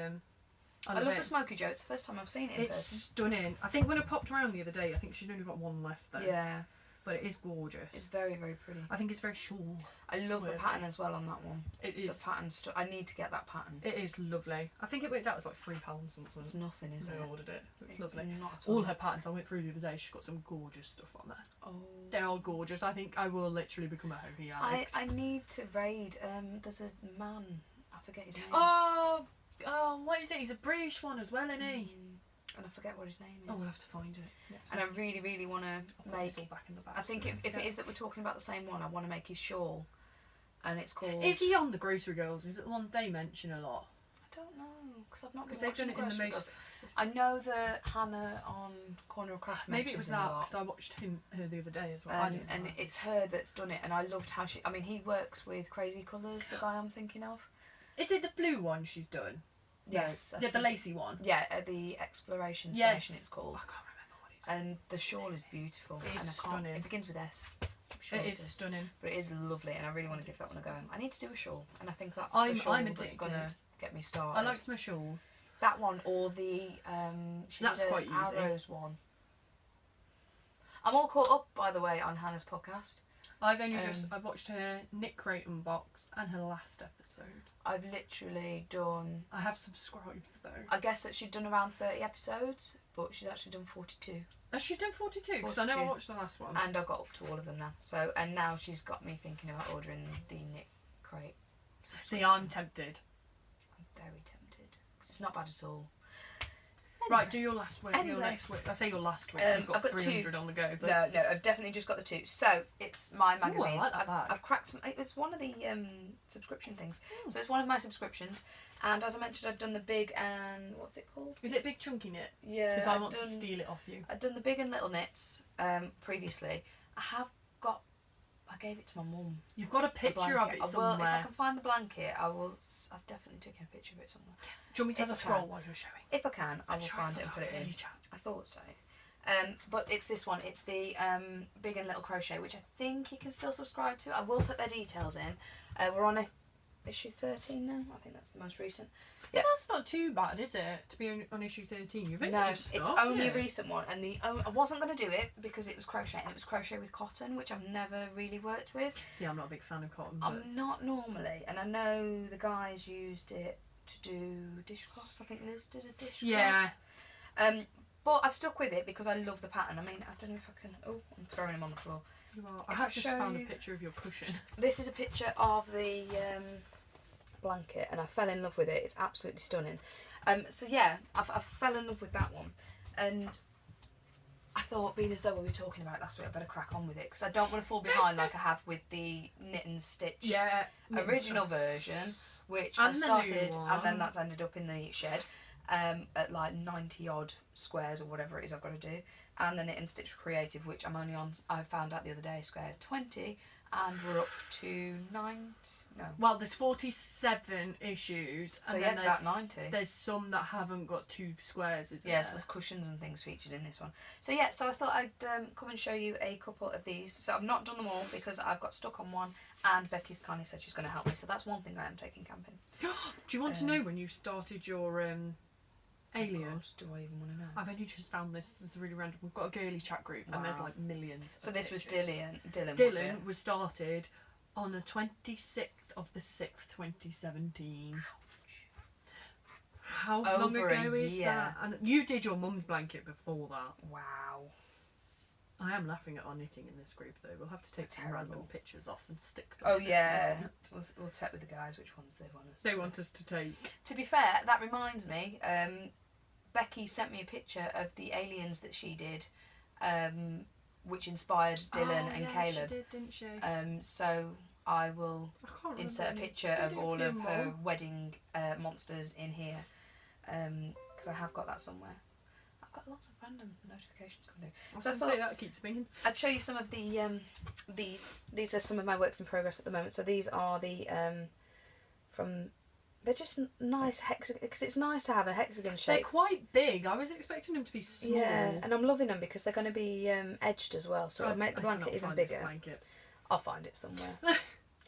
I love the Smoky Joe. It's the first time I've seen it in It's person. stunning. I think when I popped around the other day, I think she'd only got one left then. Yeah, But it is gorgeous. it's very very pretty. I think it's very shawl. I love the Worthy. pattern as well on that one. It is. The pattern. I need to get that pattern. It is lovely. I think it worked out as like £3 something. It's nothing, is when it? I ordered it. It's It's lovely. Not at all. All her patterns I went through the other day, she's got some gorgeous stuff on there. Oh. They're all gorgeous. I think I will literally become a Hohi addict. I need to raid. There's a man. I forget his name. Oh, what is it? He's a British one as well, isn't he? And I forget what his name is. Oh, we'll have to find it. next And I week. really, really want I'll to put make. this all back in the bag. I think if it is that we're talking about the same one, I want to make his shawl, and it's called. Is he on the Grocery Girls? Is it the one they mention a lot? I don't know because I've not been Because they've watching done it in the Grocery most. Girls. I know that Hannah on Corner of Craft Maybe it was mentions him a that lot. because I watched her the other day as well. I didn't And know. it's her that's done it, and I loved how she. I mean, he works with Crazy Colours, the guy I'm thinking of. Is it the blue one she's done? Yes, I Yeah, the think- lacy one. Yeah, at the Exploration Yes. Station it's called. I can't remember what it's And the shawl is beautiful. It is and I can't, stunning. It begins with S. I'm sure It it is does. stunning. But it is lovely, and I really want to give that one a go. I need to do a shawl, and I think that's I'm the shawl that's addicted. going to get me started. I liked my shawl. that one or the she That's did quite an easy. arrows one. I'm all caught up, by the way, on Hannah's podcast. I've only I've watched her Nick Crate unbox and her last episode. I've literally done. I have subscribed though. I guess that she'd done around 30 episodes, but she's actually done 42. Has she done 42? Because I know I 42. watched the last one. And I've got up to all of them now. So, and now she's got me thinking about ordering the Nick Crate. See, I'm tempted. I'm very tempted because it's not bad at all. Right, do your last week. Your Anyway. next week. I say your last week. You've got I've got 300 on the go. But No, I've definitely just got the 2. So it's my magazine. like that bag. I've cracked. It's one of the subscription things. So it's one of my subscriptions. And as I mentioned, I've done the big and what's it called? Is it big chunky knit? Yeah, Because I want to steal it off you. I've done the big and little knits previously. I have got. I gave it to my mum. You've got a the picture of blanket. it I will, if I somewhere. can find the blanket, I will. I've definitely taken a picture of it somewhere. Do you want me to have if a I scroll can. while you're showing? If I can, I will Try find it some and put it out, in. you chat. I thought so. But it's this one. It's the Big and Little Crochet, which I think you can still subscribe to. I will put their details in. We're on issue 13 now. I think that's the most recent. Yeah, that's not too bad, is it? To be on issue 13, you've only just started. It's only a recent one, and I wasn't going to do it because it was crochet, and it was crochet with cotton, which I've never really worked with. See, I'm not a big fan of cotton. I'm not normally, and I know the guys used it to do dishcloths. I think Liz did a dishcloth. Yeah. But I've stuck with it because I love the pattern. I mean, I don't know if I can. Oh, I'm throwing him on the floor. I have just found a picture of your cushion. This is a picture of the blanket, and I fell in love with it. It's absolutely stunning. So yeah, I fell in love with that one, and I thought, being as though we were talking about it last week, I better crack on with it because I don't want to fall behind like I have with the Knit and Stitch original version, which I started, and then that's ended up in the shed at like 90 odd squares or whatever it is I've got to do, and the Knit and Stitch Creative, which I'm only on, I found out the other day, square 20, and we're up to Well, there's 47 issues, so and yeah, then it's about 90. There's some that haven't got 2 squares, isn't Yes, there? there's cushions and things featured in this one. So yeah, so I thought I'd come and show you a couple of these. So I've not done them all because I've got stuck on one, and Becky's kindly said she's going to help me. So that's one thing I am taking camping. Do you want to know when you started your Alien? God, do I even want to know? I've only just found this. This is really random. We've got a girly chat group, and there's like millions. So of this pictures. was Dylan. Dylan was started on the 26th of the 6th, 2017. How long Over ago a is year. that? And you did your mum's blanket before that. Wow. I am laughing at our knitting in this group though. We'll have to take some random pictures off and stick them. Oh in yeah. We'll check with the guys which ones they want us. They want us to take. To be fair, that reminds me. Becky sent me a picture of the aliens that she did, which inspired Dylan and Caleb. She did, didn't she? So I will insert a picture of all of her wedding monsters in here, because I have got that somewhere. I've got lots of random notifications coming through. So I thought that keeps ringing. I'd show you some of the these are some of my works in progress at the moment. So these are the they're just nice hexagon, because it's nice to have a hexagon shape. They're quite big. I was expecting them to be small. Yeah, and I'm loving them because they're going to be edged as well, so it'll make the blanket even bigger. I'll find it somewhere.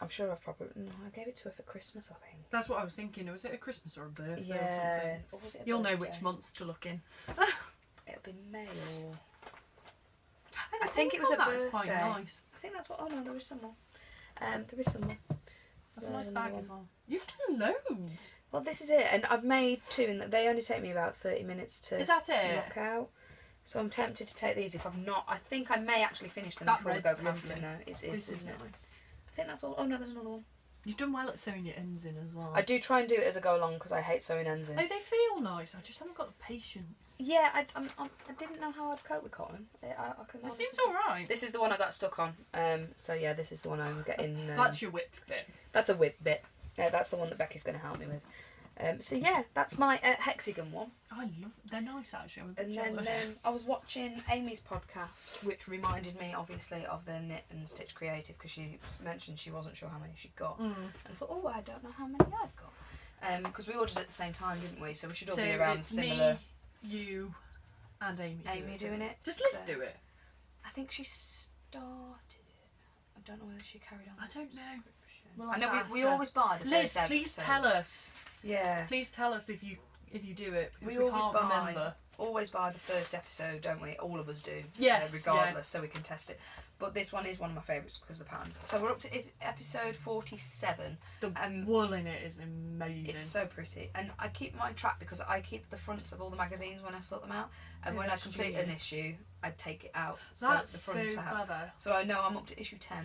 I'm sure I've probably... No, I gave it to her for Christmas, I think. That's what I was thinking. Was it a Christmas or a birthday or something? Or was it You'll know which months to look in. It'll be May or... I think it was a birthday. Quite nice. I think that's what... Oh no, there is some more. There is some more. That's a nice bag as well. You've done loads. Well, this is it, and I've made 2, and they only take me about 30 minutes to knock out. So I'm tempted to take these if I'm not. I think I may actually finish them before we go camping. No, it is, isn't it? Nice. I think that's all. Oh no, there's another one. You've done well at sewing your ends in as well. I do try and do it as I go along because I hate sewing ends in. Oh, they feel nice. I just haven't got the patience. Yeah, I didn't know how I'd cope with cotton. It seems alright. This is the one I got stuck on. So yeah, this is the one I'm getting. That's your whip bit. That's a whip bit. Yeah, that's the one that Becky's going to help me with. So yeah, that's my hexagon one. I love. They're nice actually. I'm a bit and jealous. then I was watching Amy's podcast, which reminded me obviously of the Knit and Stitch Creative, because she mentioned she wasn't sure how many she'd got, and I thought, oh, I don't know how many I've got, because we ordered at the same time, didn't we? So we should all be around similar. Me, you, and Amy. Amy doing it. Just let's do it. I think she started it. I don't know whether she carried on. I don't know. Well, I know we always buy the first episode. Please tell us. Yeah. Please tell us if you do it. We always buy the first episode, don't we? All of us do. Yes. Regardless, so we can test it. But this one is one of my favourites because of the patterns. So we're up to episode 47. The wool in it is amazing. It's so pretty, and I keep mine tracked because I keep the fronts of all the magazines when I sort them out, and when I complete an issue, I take it out. That's so the front so clever. So I know I'm up to issue 10.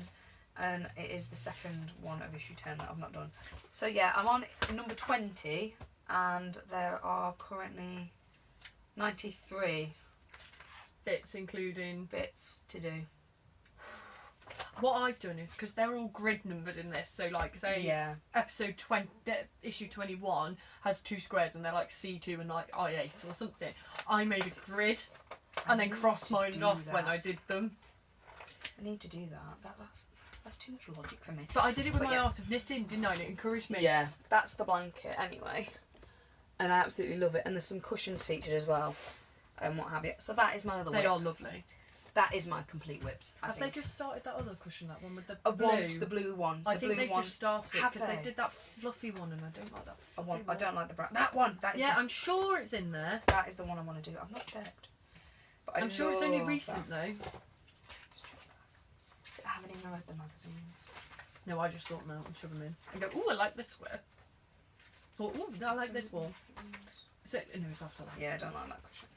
And it is the second one of issue 10 that I've not done. So yeah, I'm on number 20, and there are currently 93 bits, including bits to do. What I've done is, because they're all grid numbered in this, so like say episode 20, issue 21 has 2 squares and they're like C2 and like I8 or something. I made a grid and then crossed mine off when I did them. I need to do that. That's too much logic for me. But I did it with my art of knitting, didn't I? And it encouraged me. Yeah, that's the blanket anyway. And I absolutely love it. And there's some cushions featured as well. and what have you. So that is my other They whip. are lovely. That is my complete whips. Have they just started that other cushion, that one with the I blue? want the blue one. I think they've just started it Have because they they? did that fluffy one and I don't like that fluffy one. I don't like the brown. That one. That is Yeah, I'm sure it's in there. that is the one I want to do. I've not checked. But I'm sure it's only love recent that. though. Let's check that. I haven't even read the magazines. No, I just sort them out and shove them in. And go, ooh, I like this whip. Or, ooh, I like this one. So, no, it's after that. Yeah, I don't like that cushion.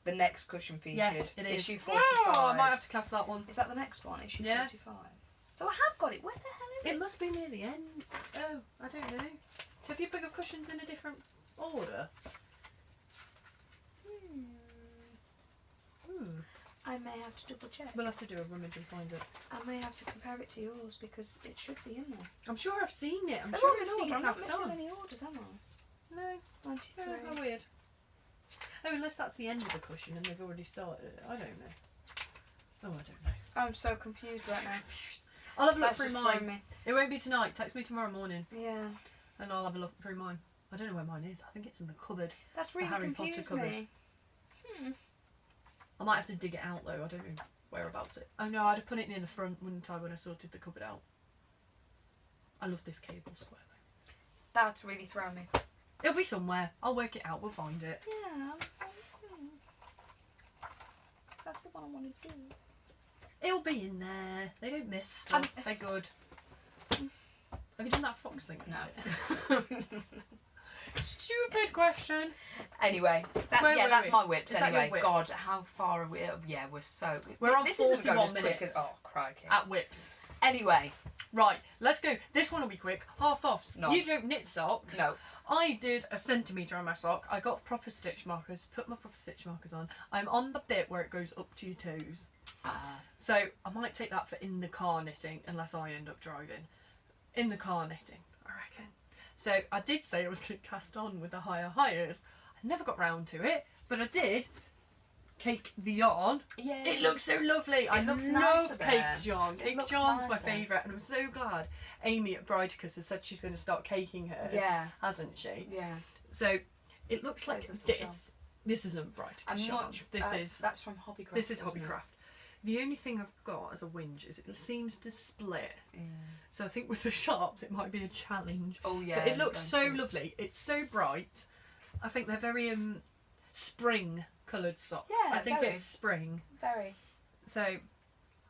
The next cushion featured Yes, it is. issue 45. Oh, I might have to cast that one. Is that the next one? Issue Yeah. 45. So I have got it. Where the hell is It it? must be near the end. Oh, I don't know. Have you bigger cushions in a different order? Hmm. I may have to double check. We'll have to do a rummage and find it. I may have to compare it to yours because it should be in there. I'm sure I've seen it. I'm They're sure all I've in seen order. I'm not cast missing on. any orders, am I? No, 93. no, how weird. Oh, unless that's the end of the cushion and they've already started it. I don't know. Oh, I don't know. I'm so confused right now. I'll have a look That's through just mine. throwing me. It won't be tonight. Text me tomorrow morning Yeah. and I'll have a look through mine. I don't know where mine is. I think it's in the cupboard. That's really Harry Potter confused cupboard. me. I might have to dig it out though. I don't know whereabouts it. Oh no, I'd have put it near the front, wouldn't I, when I sorted the cupboard out. I love this cable square though. That's really thrown me. It'll be somewhere. I'll work it out. We'll find it. Yeah. That's the one I want to do. It'll be in there. They don't miss stuff. They're good. Have you done that fox thing? No. Stupid question. Anyway, that's wait. my whips. Is that your Anyway, whips? God, how far are we? Yeah, we're so. We're on this isn't going 41 as quick minutes. as. Oh, crikey. At whips. Anyway, Right, let's go. This one will be quick. Half off. No. You don't knit socks. no. I did a centimetre on my sock. I got proper stitch markers, put my proper stitch markers on. I'm on the bit where it goes up to your toes. So I might take that for in the car knitting, unless I end up driving. In the car knitting, I reckon. So I did say I was going to cast on with the higher hires. I never got round to it, but I did cake the yarn. Yeah. It looks so lovely. I looks love nicer caked there. yarn. It Caked looks yarn's my nicer. favourite, and I'm so glad Amy at Brighticus has said she's going to start caking hers. Yeah. Hasn't she? Yeah. So it looks like Saves us the job. this isn't Brighticus yarns. This is That's from Hobbycraft. this is wasn't it? Hobbycraft. The only thing I've got as a whinge is it seems to split. So I think with the sharps it might be a challenge. Oh yeah. But it looks so going through. lovely. It's so bright. I think they're very spring coloured socks. Yeah, I think very. it's spring. Very. So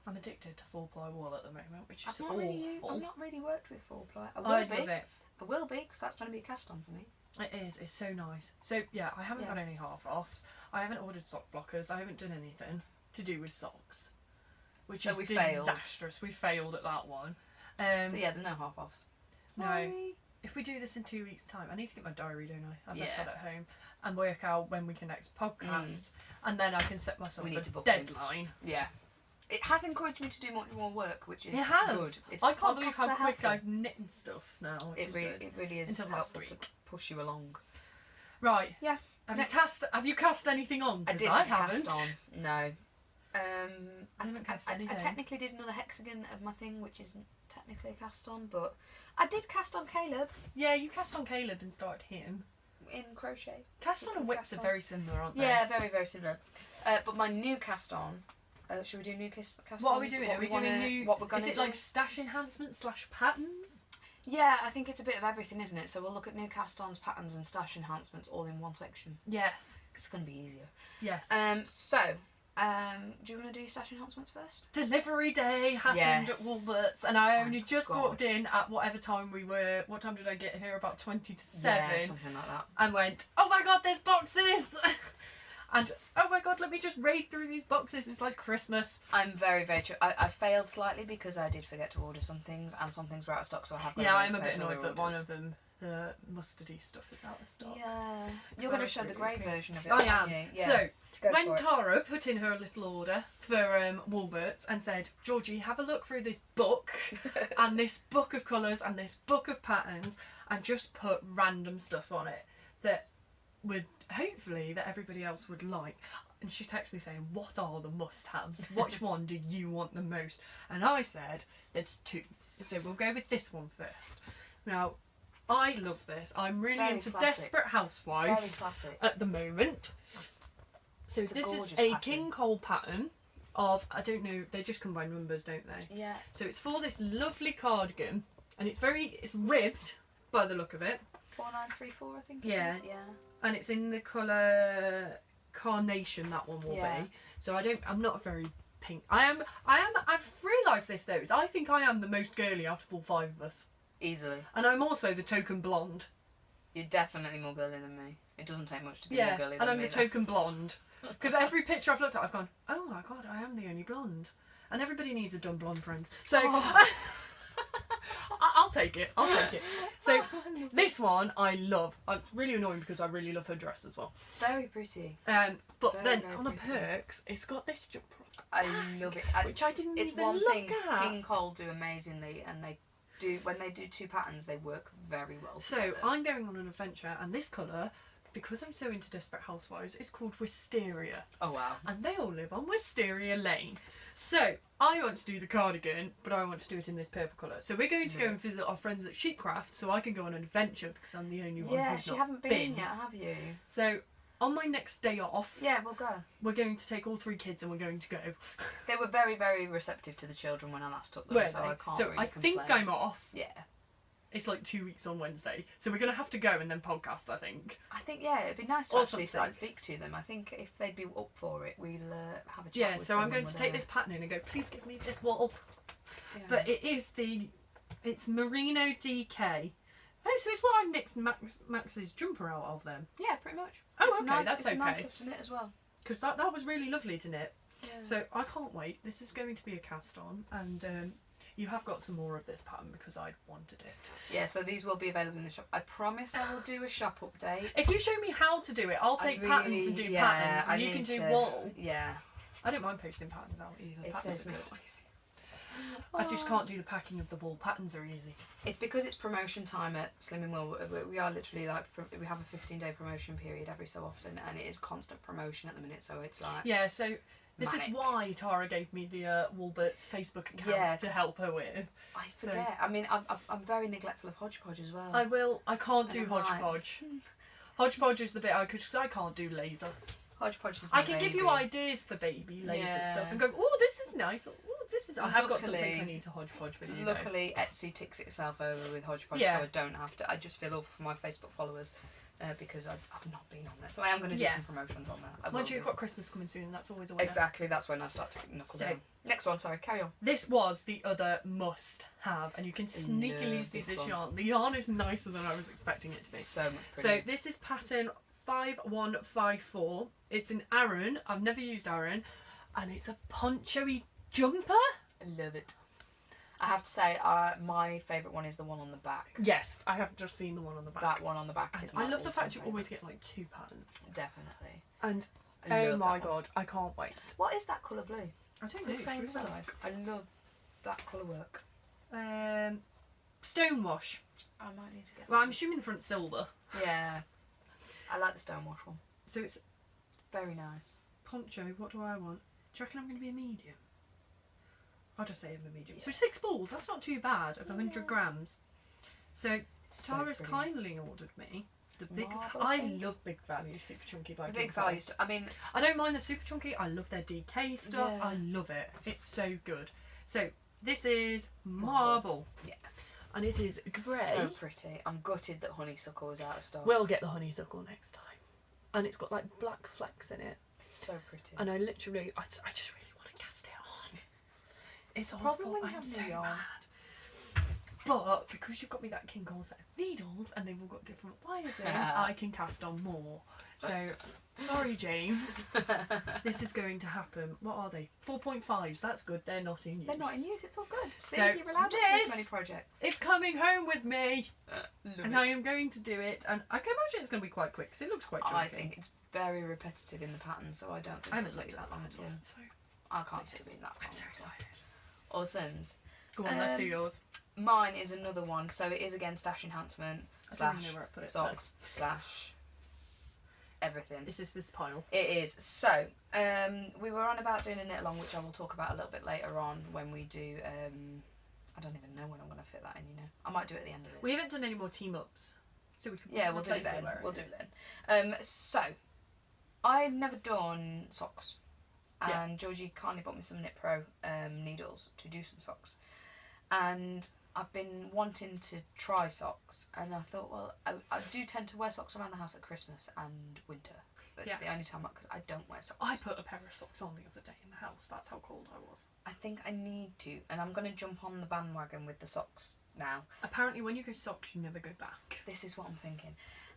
I'm addicted to 4-ply wool at the moment, which is I've not awful. really worked with 4-ply. I I will be. love it. I will be because that's going to be a cast on for me. It is. It's so nice. So yeah, I haven't Yeah. got any half-offs. I haven't ordered sock blockers. I haven't done anything to do with socks, which So is we failed. disastrous. We failed at that one. So yeah, there's no half-offs. No. Sorry. If we do this in 2 weeks' time, I need to get my diary, don't I? I've left Yeah. that at home and work out when we can next podcast, and then I can set myself We a need to book in. deadline. Yeah. It has encouraged me to do much more work, which is It has. good. It's I can't believe podcasts how are quick helpful. I've knitted stuff now. Which It is really, good. it really is Until last helpful to week. push you along. Right. Yeah. Have you cast anything on? I 'Cause didn't haven't. cast on. No. I haven't cast I anything. technically did another hexagon of my thing, which isn't technically a cast on, but I did cast on Caleb Yeah, you cast on Caleb and started him. in crochet. Cast You on can and whips cast are on. very similar, aren't they? Yeah, very, very similar. But my new cast on. Should we do new cast on? What are we doing? Are we doing new? What we're going Is to it do? like stash enhancements / patterns? Yeah, I think it's a bit of everything, isn't it? So we'll look at new cast-ons, patterns, and stash enhancements all in one section. Yes. It's going to be easier. Yes. Do you want to do stash enhancements first? Delivery day happened Yes. at Woolberts, and I only Thank just God. walked in at whatever time we were. What time did I get here? About 20 to 7. Yeah, something like that. And went, oh my god, there's boxes! And oh my god, let me just raid through these boxes. It's like Christmas. I'm very, very true. I failed slightly because I did forget to order some things, and some things were out of stock, so I have got to Yeah, I'm a place bit annoyed other that one orders. of them, the mustardy stuff, is out of stock. Yeah. You're I going to was show the really grey looking. version of it, I aren't am. you? Yeah. So, Go when for it. Tara put in her little order for Woolberts and said, Georgie, have a look through this book and this book of colours and this book of patterns, and just put random stuff on it that would hopefully that everybody else would like. And she texted me saying, what are the must-haves? Which one do you want the most? And I said, there's 2. So we'll go with this one first. Now, I love this. I'm really Very into classic. Desperate Very Housewives classic. at the moment. So It's this is gorgeous a pattern. king cole pattern of, I don't know, they just combine numbers, don't they? Yeah. So it's for this lovely cardigan, and it's ribbed by the look of it. 4934, I think. Yeah. It is. Yeah. And it's in the colour carnation, that one will Yeah. be. So I'm not very pink. I've realised this though, is I think I am the most girly out of all 5 of us. Easily. And I'm also the token blonde. You're definitely more girly than me. It doesn't take much to be more girly than me. And I'm the though. token blonde. Because every picture I've looked at, I've gone, oh my god, I am the only blonde. And everybody needs a dumb blonde friend. So I'll take it. So this one I love. It's really annoying because I really love her dress as well. It's very pretty. But Very, then very on the pretty. perks, it's got this jumper, I love it. which I didn't It's even one look thing at. King Cole do amazingly, and when they do 2 patterns, they work very well So together. I'm going on an adventure, and this colour, because I'm so into Desperate Housewives, is called Wisteria. Oh wow. And they all live on Wisteria Lane. So I want to do the cardigan, but I want to do it in this purple colour. So we're going to go and visit our friends at Sheepcraft, so I can go on an adventure because I'm the only one Yeah, who's you not haven't been yet, have you? So on my next day off, Yeah, we'll go. we're going to take all 3 kids and we're going to go. They were very, very receptive to the children when I last took them, Were so they? I can't So really I think complain. I'm off. Yeah. It's like 2 weeks on Wednesday, so we're going to have to go and then podcast, I think. I think, yeah, it'd be nice to Or actually something. speak to them. I think if they'd be up for it, we'll have a chat Yeah, with so them I'm going and to take whatever. this pattern in and go, please give me this wall. Yeah. But it's Merino DK. Oh, so it's what I mixed Max's jumper out of then. Yeah, pretty much. Oh, It's okay, nice, that's it's nice okay. stuff to knit as well. Because that was really lovely to knit. Yeah. So I can't wait. This is going to be a cast on, and you have got some more of this pattern because I wanted it. Yeah, so these will be available in the shop. I promise I will do a shop update. If you show me how to do it, I'll take patterns and do patterns, and you can do wool. Yeah. I don't mind posting patterns out either. It Patterns says are me. good. I just can't do the packing of the wool. Patterns are easy. It's because it's promotion time at Slimming Wool. We are literally like, we have a 15-day promotion period every so often, and it is constant promotion at the minute, so it's like... Yeah, so this is manic. why Tara gave me the Woolberts Facebook account Yeah, to 'cause help her with. I So- forget. I mean, I'm very neglectful of hodgepodge as well. I can't do And I'm like, hodgepodge. Hodgepodge is the bit because I can't do laser. Hodgepodge is I my can give you baby. ideas for baby laser Yeah. stuff and go, oh, this is nice. Oh, this is. I have got something Luckily- I need to hodgepodge with you. though. Luckily, Etsy ticks itself over with hodgepodge, Yeah. so I don't have to. I just feel awful for my Facebook followers because I've not been on there. So I am going to do Yeah. some promotions on there. I will Mind you, do. you've got Christmas coming soon. That's always a winner. Exactly, that's when I start to knuckle So- down. Next one, sorry, carry on. This was the other must-have, and you can sneakily love see this this one. yarn. The yarn is nicer than I was expecting it to be. So much So pretty. this is pattern 5154. It's an Aran. I've never used Aran, and it's a poncho-y jumper. I love it. I have to say, my favourite one is the one on the back. Yes, I have just seen the one on the back. That one on the back And is I my love the fact all-time you always favourite. get like 2 patterns. Definitely. And I oh love my that one. god, I can't wait. What is that colour blue? I don't Is know. it It's same really side? like. I love that colour work. Stonewash. I might need to get Well, I'm assuming the front's silver. Yeah. I like the stonewash one. So it's Very nice. poncho. What do I want? Do you reckon I'm going to be a medium? I'll just say I'm a medium. So Yeah. 6 balls. That's not too bad of 100 grams. So So Tara's pretty. kindly ordered me the big. Marble I thing? love Big Value Super Chunky by The King big Cole. values. I mean, I don't mind the Super Chunky. I love their DK stuff. Yeah. I love it. It's so good. So this is marble. Yeah. And it is grey. so pretty. I'm gutted that honeysuckle was out of stock. We'll get the honeysuckle next time. And it's got like black flecks in it. It's so pretty. And I just really want to cast it on. It's The problem awful. when you I'm have so new yarn. mad. But because you've got me that King Cole set of needles and they've all got different wires in, I can cast on more. So, sorry James. This is going to happen. What are they? 4.5s. That's good. They're not in use. They're not in use. It's all good. See, So you're allowed to do this this many projects. It's coming home with me. Love And it. I am going to do it. And I can imagine it's going to be quite quick because it looks quite chunky. I think it's very repetitive in the pattern, so I don't think I haven't it'll looked take at that long that at all. yet. So I can't see it being that long I'm so at all. excited. Awesomes. Go on, let's do Um, yours. Mine is another one, so it is again stash enhancement I don't even slash know where I put it, socks slash everything. Is this pile? It is. So, we were on about doing a knit along, which I will talk about a little bit later on when we do. I don't even know when I'm going to fit that in. You know, I might do it at the end of this. We haven't done any more team ups, so we can. Yeah, we'll do it replace then. where We'll do is. it then. So, I've never done socks, and Georgie kindly bought me some Knit Pro needles to do some socks, and I've been wanting to try socks, and I thought, well, I do tend to wear socks around the house at Christmas and winter. That's the only time, because I don't wear socks. I put a pair of socks on the other day in the house. That's how cold I was. I think I need to, and I'm going to jump on the bandwagon with the socks now. Apparently, when you go socks, you never go back. This is what I'm thinking.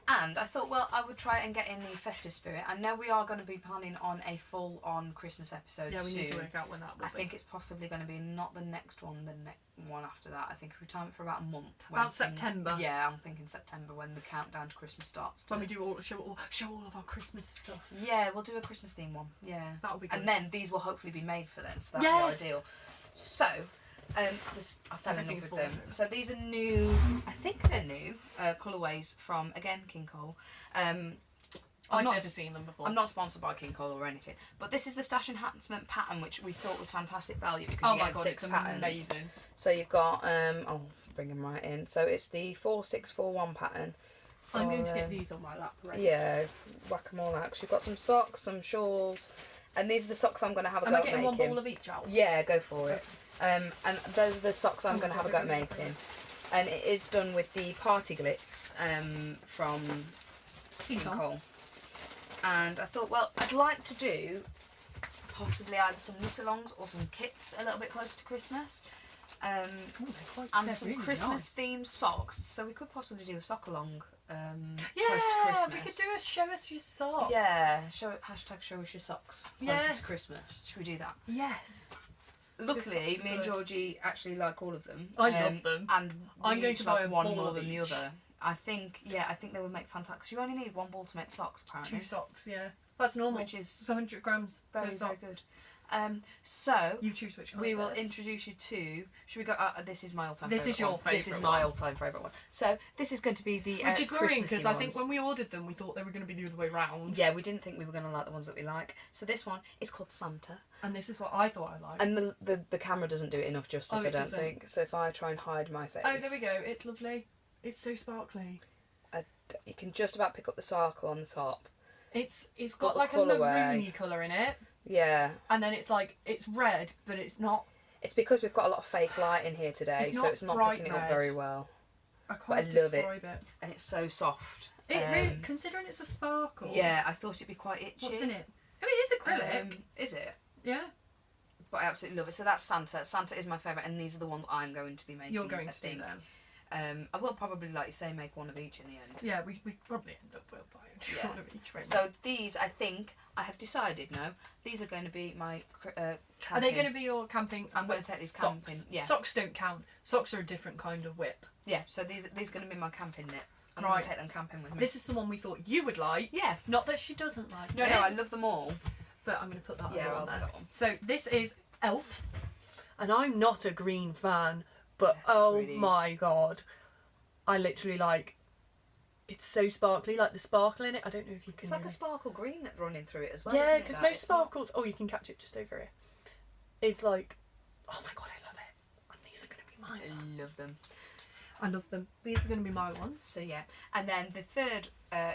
And I thought, well, I would try and get in the festive spirit. I know we are going to be planning on a full-on Christmas episode soon. Yeah, we need to work out when that will be. I think it's possibly going to be not the next one, the next one after that. I think if we time it for about a month. About September. Yeah, I'm thinking September when the countdown to Christmas starts. When we do show all of our Christmas stuff. Yeah, we'll do a Christmas theme one. Yeah. That'll be good. And then these will hopefully be made for then, so that'll be ideal. So... I fell in love with them. So these are new, I think they're new, colourways from, again, King Cole. I've never seen them before. I'm not sponsored by King Cole or anything. But this is the Stash Enhancement pattern, which we thought was fantastic value because you get 6 patterns. Amazing. So you've got, I'll bring them right in. So it's the 4641 pattern. So, I'm going to get these on my lap, right? Yeah, whack them all out. 'Cause you've got some socks, some shawls, and these are the socks I'm going to have a go at making. Am I getting one ball of each out? Yeah, go for it. And those are the socks I'm going to have a go at making. And it is done with the Party Glitz from King Cole. And I thought, well, I'd like to do possibly either some knit-alongs or some kits a little bit closer to Christmas. And some really Christmas-themed socks. So we could possibly do a sock-along yeah, close to Christmas. We could do a show us your socks. Yeah, show us your socks closer to Christmas. Should we do that? Yes. Luckily, me and Georgie actually like all of them. I love them. And I'm going to buy one more than the other. I think they would make fantastic. Because you only need one ball to make socks, apparently. 2 socks, yeah. That's normal. Which is it's 100 grams. Very, very good. So you choose which one. We will introduce you to. Should we go? This is my all-time. This favourite is your favourite. This is my all-time favourite one. So this is going to be the. Which is worrying because I think when we ordered them, we thought they were going to be the other way round. Yeah, we didn't think we were going to like the ones that we like. So this one is called Santa. And this is what I thought I liked. And the camera doesn't do it enough justice, I don't think. So if I try and hide my face. Oh, there we go. It's lovely. It's so sparkly. You can just about pick up the sparkle on the top. It's got like a maroony colour in it. Yeah. And then it's red, but it's not. It's because we've got a lot of fake light in here today, so it's not picking it up very well. I love it. And it's so soft. It really, considering it's a sparkle. Yeah, I thought it'd be quite itchy. What's in it? I mean, it's acrylic. Is it? Yeah. But I absolutely love it. So that's Santa. Santa is my favourite, and these are the ones I'm going to be making. You're going to do them. I will probably, like you say, make one of each in the end. Yeah, we probably end up with buying one of each. So these, I think, I have decided now, these are going to be my camping. Are they going to be your camping? I'm going to take these camping. Yeah. Socks don't count. Socks are a different kind of whip. Yeah, so these are going to be my camping knit. I'm going to take them camping with me. This is the one we thought you would like. Yeah. Not that she doesn't like No, I love them all. But I'm going to put that on I'll there. do that one. So this is Elf. And I'm not a green fan, but oh really? My God. I literally it's so sparkly, like the sparkle in it. I don't know if you can. It's like a sparkle green that's running through it as well. Yeah, because most sparkles. Oh, you can catch it just over here. It's like, oh my God, I love it. And these are going to be mine. I love them. I love them. These are going to be my ones. So yeah, and then the third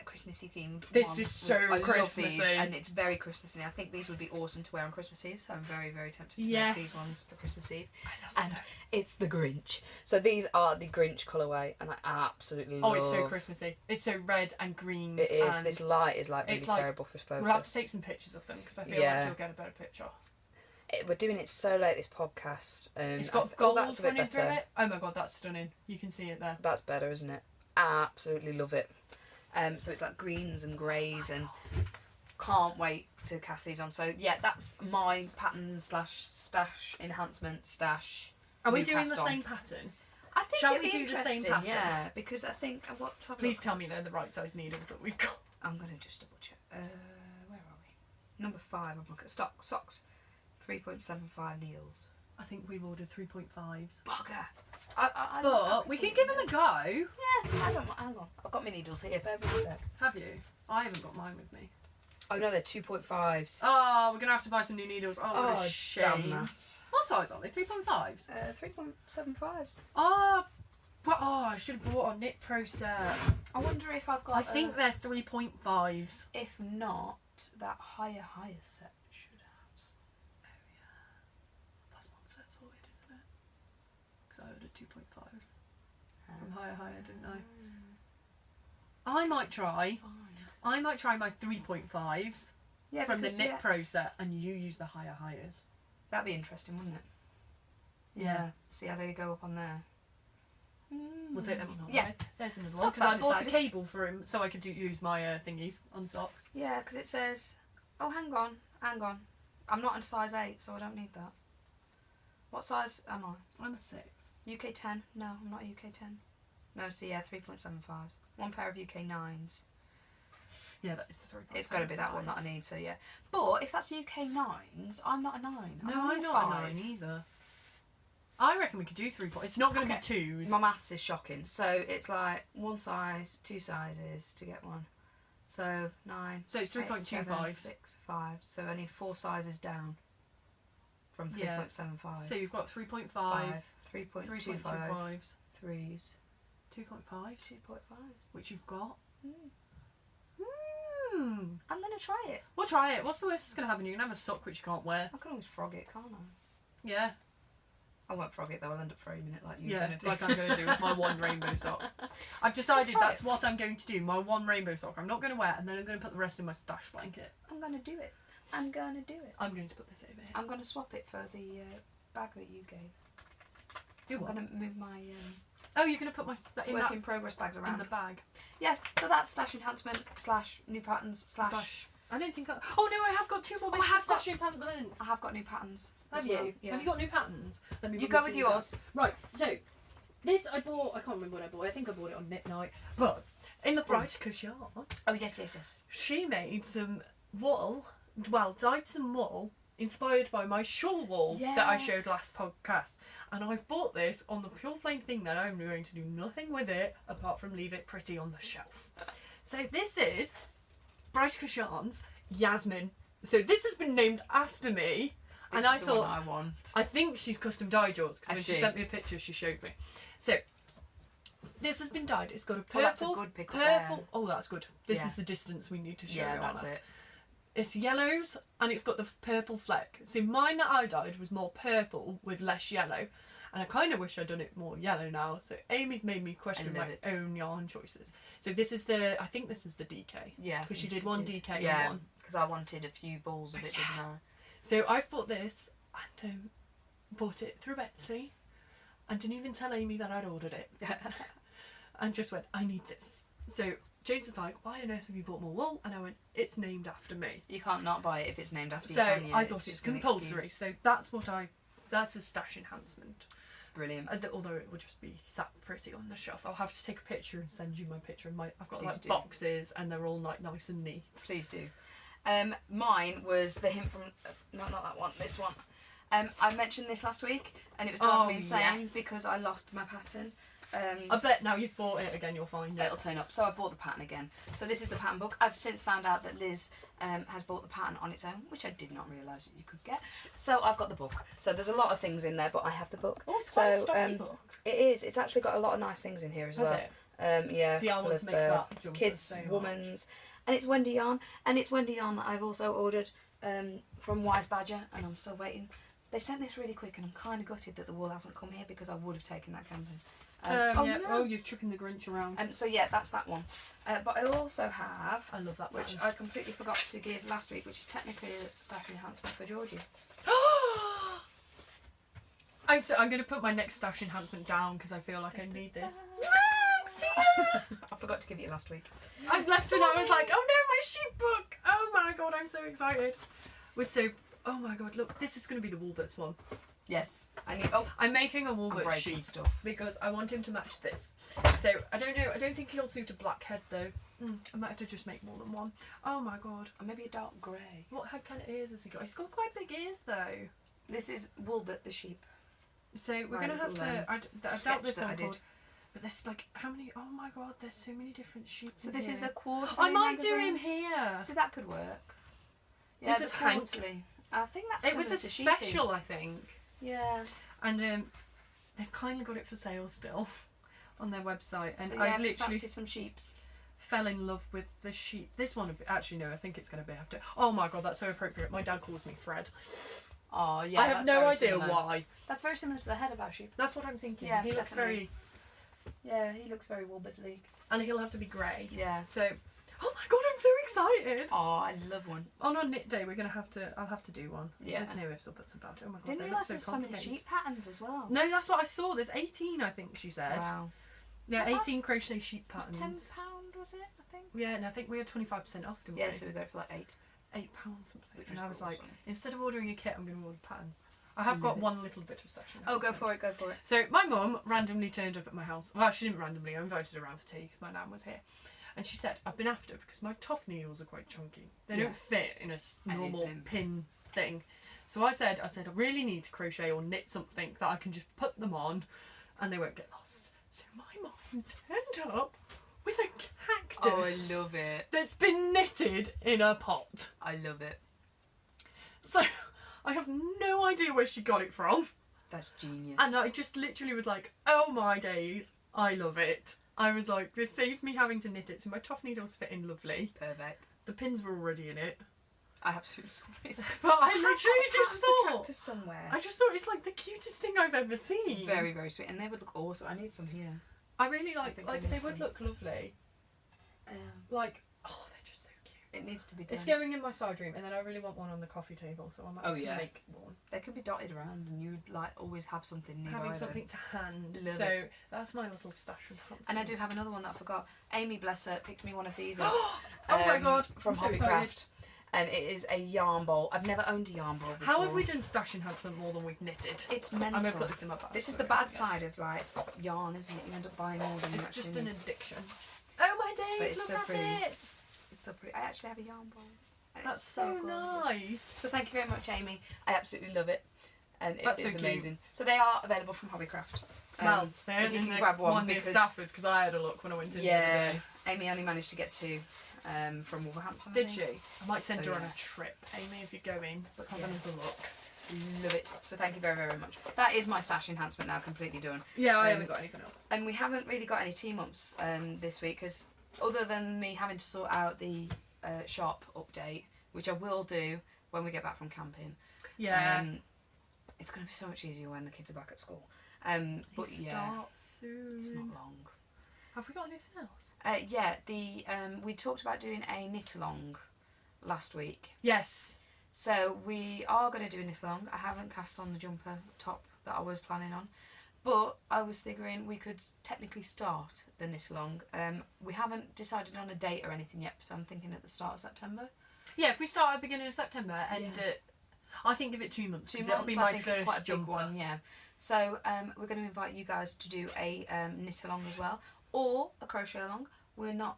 Christmassy themed this one. Is so Christmassy, and it's very Christmassy. I think these would be awesome to wear on Christmas Eve. So I'm very, very tempted to make these ones for Christmas Eve. I love them. It's the Grinch. So these are the Grinch colourway, and I absolutely love. Oh, it's so Christmassy. It's so red and green. It is. This light is really terrible for focus. We'll have to take some pictures of them because I feel like you'll get a better picture. We're doing it so late, this podcast. It's got gold running through it. Oh my God, that's stunning. You can see it there. That's better, isn't it? Absolutely love it. So it's like greens and greys, and can't wait to cast these on. So yeah, that's my pattern / stash enhancement stash. Are we doing the same pattern? I think Shall we do the same pattern? Yeah, because I think Please tell me they're the right size needles that we've got. I'm gonna just double check. Where are we? Number 5. I'm looking at socks. 3.75 needles. I think we've ordered 3.5s. Bugger. But we can give them a go. Yeah, hang on. I've got my needles here. Bear with me a sec. Have you? I haven't got mine with me. Oh no, they're 2.5s. Oh, we're going to have to buy some new needles. Oh, what a shame. Damn that. What size are they? 3.5s? 3.75s. Oh, I should have bought a Knit Pro set. I wonder if I've got... I think they're 3.5s. If not, that higher set should have. Oh yeah, that's one set sorted, isn't it? Because I ordered 2.5s from higher, didn't I? I might try my 3.5s from the Knit Pro set, and you use the highers. That'd be interesting, wouldn't it? Yeah. See how they go up on there. We'll take them on. Yeah. There's another one. Because I bought a cable for him so I could use my thingies on socks. Yeah, because it says, oh, hang on. I'm not in size 8, so I don't need that. What size am I? I'm a 6. UK 10? No, I'm not UK 10. No, so yeah, 3.75s. One pair of UK 9s. Yeah, that is the 3.75. It's got to be that one that I need, so yeah. But if that's UK 9s, I'm not a 9. No, I'm not a 9 either. I reckon we could do 3 points. It's not going to be 2s. My maths is shocking. So it's like 1 size, 2 sizes to get one. So 9. So it's 3.25. 6, 5. So I need 4 sizes down from 3.75. So you've got 3.5, 3.25, 3.25s, 3s, 2.5, 2.5. which you've got. I'm going to try it. We'll try it. What's the worst that's going to happen? You can have a sock which you can't wear. I can always frog it, can't I? Yeah. I won't frog it though, I'll end up framing it like you're going to do. Like I'm going to do with my one rainbow sock. I've decided that's what I'm going to do, my one rainbow sock. I'm not going to wear it, and then I'm going to put the rest in my stash blanket. I'm going to do it. I'm going to do it. I'm going to put this over here. I'm going to swap it for the bag that you gave. I'm going to move my oh, you're going to put my work in progress bags around. In the bag. Yeah, so that's stash enhancement / new patterns / I don't think oh no, I have got 2 more bits of stash enhancement. I have got new patterns. Have you? Well. Yeah. Have you got new patterns? Let me you go with yours. Right, so this I bought, I can't remember what I bought. I think I bought it on Knit Night. But in the Brighticus Ysrns. Oh yes. She made some wool, dyed some wool inspired by my shawl wool that I showed last podcast. And I've bought this on the pure plain thing that I'm going to do nothing with it apart from leave it pretty on the shelf. So this is Brighticus Ysrns Yasmin. So this has been named after me. This and I the thought, one I want. I think she's custom dyed yours because when she sent me a picture, she showed me. So this has been dyed. It's got a purple. Oh, that's a good pick up there. Oh, that's good. This is the distance we need to show. Yeah, that's it. It's yellows and it's got the purple fleck. See, mine that I dyed was more purple with less yellow. And I kind of wish I'd done it more yellow now. So Amy's made me question my own yarn choices. So this is I think this is the DK. Yeah. Because she did one DK and one. Because I wanted a few balls of it, didn't I? So I've bought this and bought it through Etsy and didn't even tell Amy that I'd ordered it. And just went, I need this. So James was like, why on earth have you bought more wool? And I went, it's named after me. You can't not buy it if it's named after you. So can you? I thought it's compulsory. So that's a stash enhancement. Brilliant. Although it will just be sat pretty on the shelf. I'll have to take a picture and send you my picture. I've got Please do. boxes and they're all nice and neat. Please do. Mine was the hint from not that one, this one. I mentioned this last week and it was driving me insane because I lost my pattern. I bet now you've bought it again you'll find it. It'll turn up. So I bought the pattern again. So this is the pattern book. I've since found out that Liz has bought the pattern on its own, which I did not realise that you could get. So I've got the book. So there's a lot of things in there, but I have the book. Oh, it's quite a stocky book. It is. It's actually got a lot of nice things in here as well. Has it? Yeah. See, I want to make that kids, so women's, and it's Wendy yarn, and it's Wendy yarn that I've also ordered from Wise Badger, and I'm still waiting. They sent this really quick, and I'm kind of gutted that the wool hasn't come here because I would have taken that camping. Oh, you're chucking the Grinch around. So yeah, that's that one. But I also have, I love that one, which I completely forgot to give last week, which is technically a stash enhancement for Georgie. I'm going to put my next stash enhancement down because I feel like I need this. I forgot to give it last week. I've left it and I was like, oh no, my sheep book! Oh my god, I'm so excited. Oh my god, look, this is going to be the Woolberts one. Yes. I'm making a Woolberts sheet stuff because I want him to match this. So I don't know. I don't think he'll suit a black head though. I might have to just make more than one. Oh my god. Or maybe a dark grey. What kind of ears has he got? He's got quite big ears though. This is Woolbert the sheep. So we're gonna have to. I doubt this one. I did. But there's like how many? Oh my god, there's so many different sheep. So this is the quarterly. I might do him here. So that could work. Yeah, this is quarterly. I think that's. It was a special, I think. Yeah. And they've kindly got it for sale still on their website. And so, I literally fancy some sheeps. fell in love with the sheep. This one, actually, no, I think it's going to be after. Oh my god, that's so appropriate. My dad calls me Fred. Oh, yeah. I have no idea why. That's very similar to the head of our sheep. That's what I'm thinking. Yeah, he looks very... Yeah, he looks very Woolberts League. And he'll have to be grey. Yeah. So, oh my god, I'm so excited. Oh, I love one. On our knit day, I'll have to do one. Yeah. There's no ifs or buts about it. Oh my god, Didn't realise there was so many sheep patterns as well. No, that's what I saw. There's 18, I think she said. Wow. Yeah, 18 crochet sheep patterns. It was £10, was it, I think? Yeah, and I think we had 25% off, didn't we? Yeah, so we got it for like £8. £8 something. Which And was I was cool, like, so. instead of ordering a kit, I'm going to order patterns. I have got one little bit of session. Oh, go for it. So my mum randomly turned up at my house. Well, she didn't randomly. I invited her around for tea because my nan was here. And she said, I've been after because my Toft needles are quite chunky. They don't fit in a normal pin thing. So I said, I really need to crochet or knit something that I can just put them on and they won't get lost. So my mum turned up with a cactus. Oh, I love it. That's been knitted in a pot. I love it. So I have no idea where she got it from. That's genius. And I just literally was like, oh my days, I love it. I was like, this saves me having to knit it. So my Toft needles fit in lovely. Perfect. The pins were already in it. I absolutely love it. But I literally just thought, cactus somewhere. I just thought it's like the cutest thing I've ever seen. It's very, very sweet. And they would look awesome. I need some here. I really like they they need would some. look lovely. Like, oh, they're just so cute. It needs to be done. It's going in my side room, and then I really want one on the coffee table, so I might have to make one. They could be dotted around, and you'd like always have something nearby. Having something to hand. Love so it. that's my little stash from Hudson. And I do have another one that I forgot. Amy, bless her, picked me one of these up. Oh my god! From I'm so Hobbycraft. excited. And it is a yarn bowl. I've never owned a yarn bowl before. How have we done stash enhancement more than we've knitted? It's mental. I'm going to put this in my bag. This is the bad side of like yarn, isn't it? You end up buying more than you It's actually just an need. addiction. Oh my days, it's look so at pretty. it! It's so pretty. I actually have a yarn bowl. And That's it's so gorgeous. nice. So thank you very much, Amy. I absolutely love it. And That's it's so cute. amazing. So they are available from Hobbycraft. Well, if you can grab one near because Stafford, because I had a look when I went in the other day. Amy only managed to get 2 from Wolverhampton. Did she? I might send So, her on yeah. a trip, Amy, if you're going. But have another look. Love it. So thank you very, very much. That is my stash enhancement now, completely done. Yeah, I haven't got anything else. And we haven't really got any team ups this week because other than me having to sort out the shop update, which I will do when we get back from camping. Yeah. It's going to be so much easier when the kids are back at school. But He yeah, starts soon. it's not long. Have we got anything else? Yeah, we talked about doing a knit along last week. Yes. So we are going to do a knit along. I haven't cast on the jumper top that I was planning on, but I was figuring we could technically start the knit along. We haven't decided on a date or anything yet, so I'm thinking at the start of September. Yeah, if we start at the beginning of September, and I think give it 2 months. 2 'cause it'll months, be my I think first it's quite a big jumper. one, yeah. So we're going to invite you guys to do a knit along as well, or a crochet along. We're not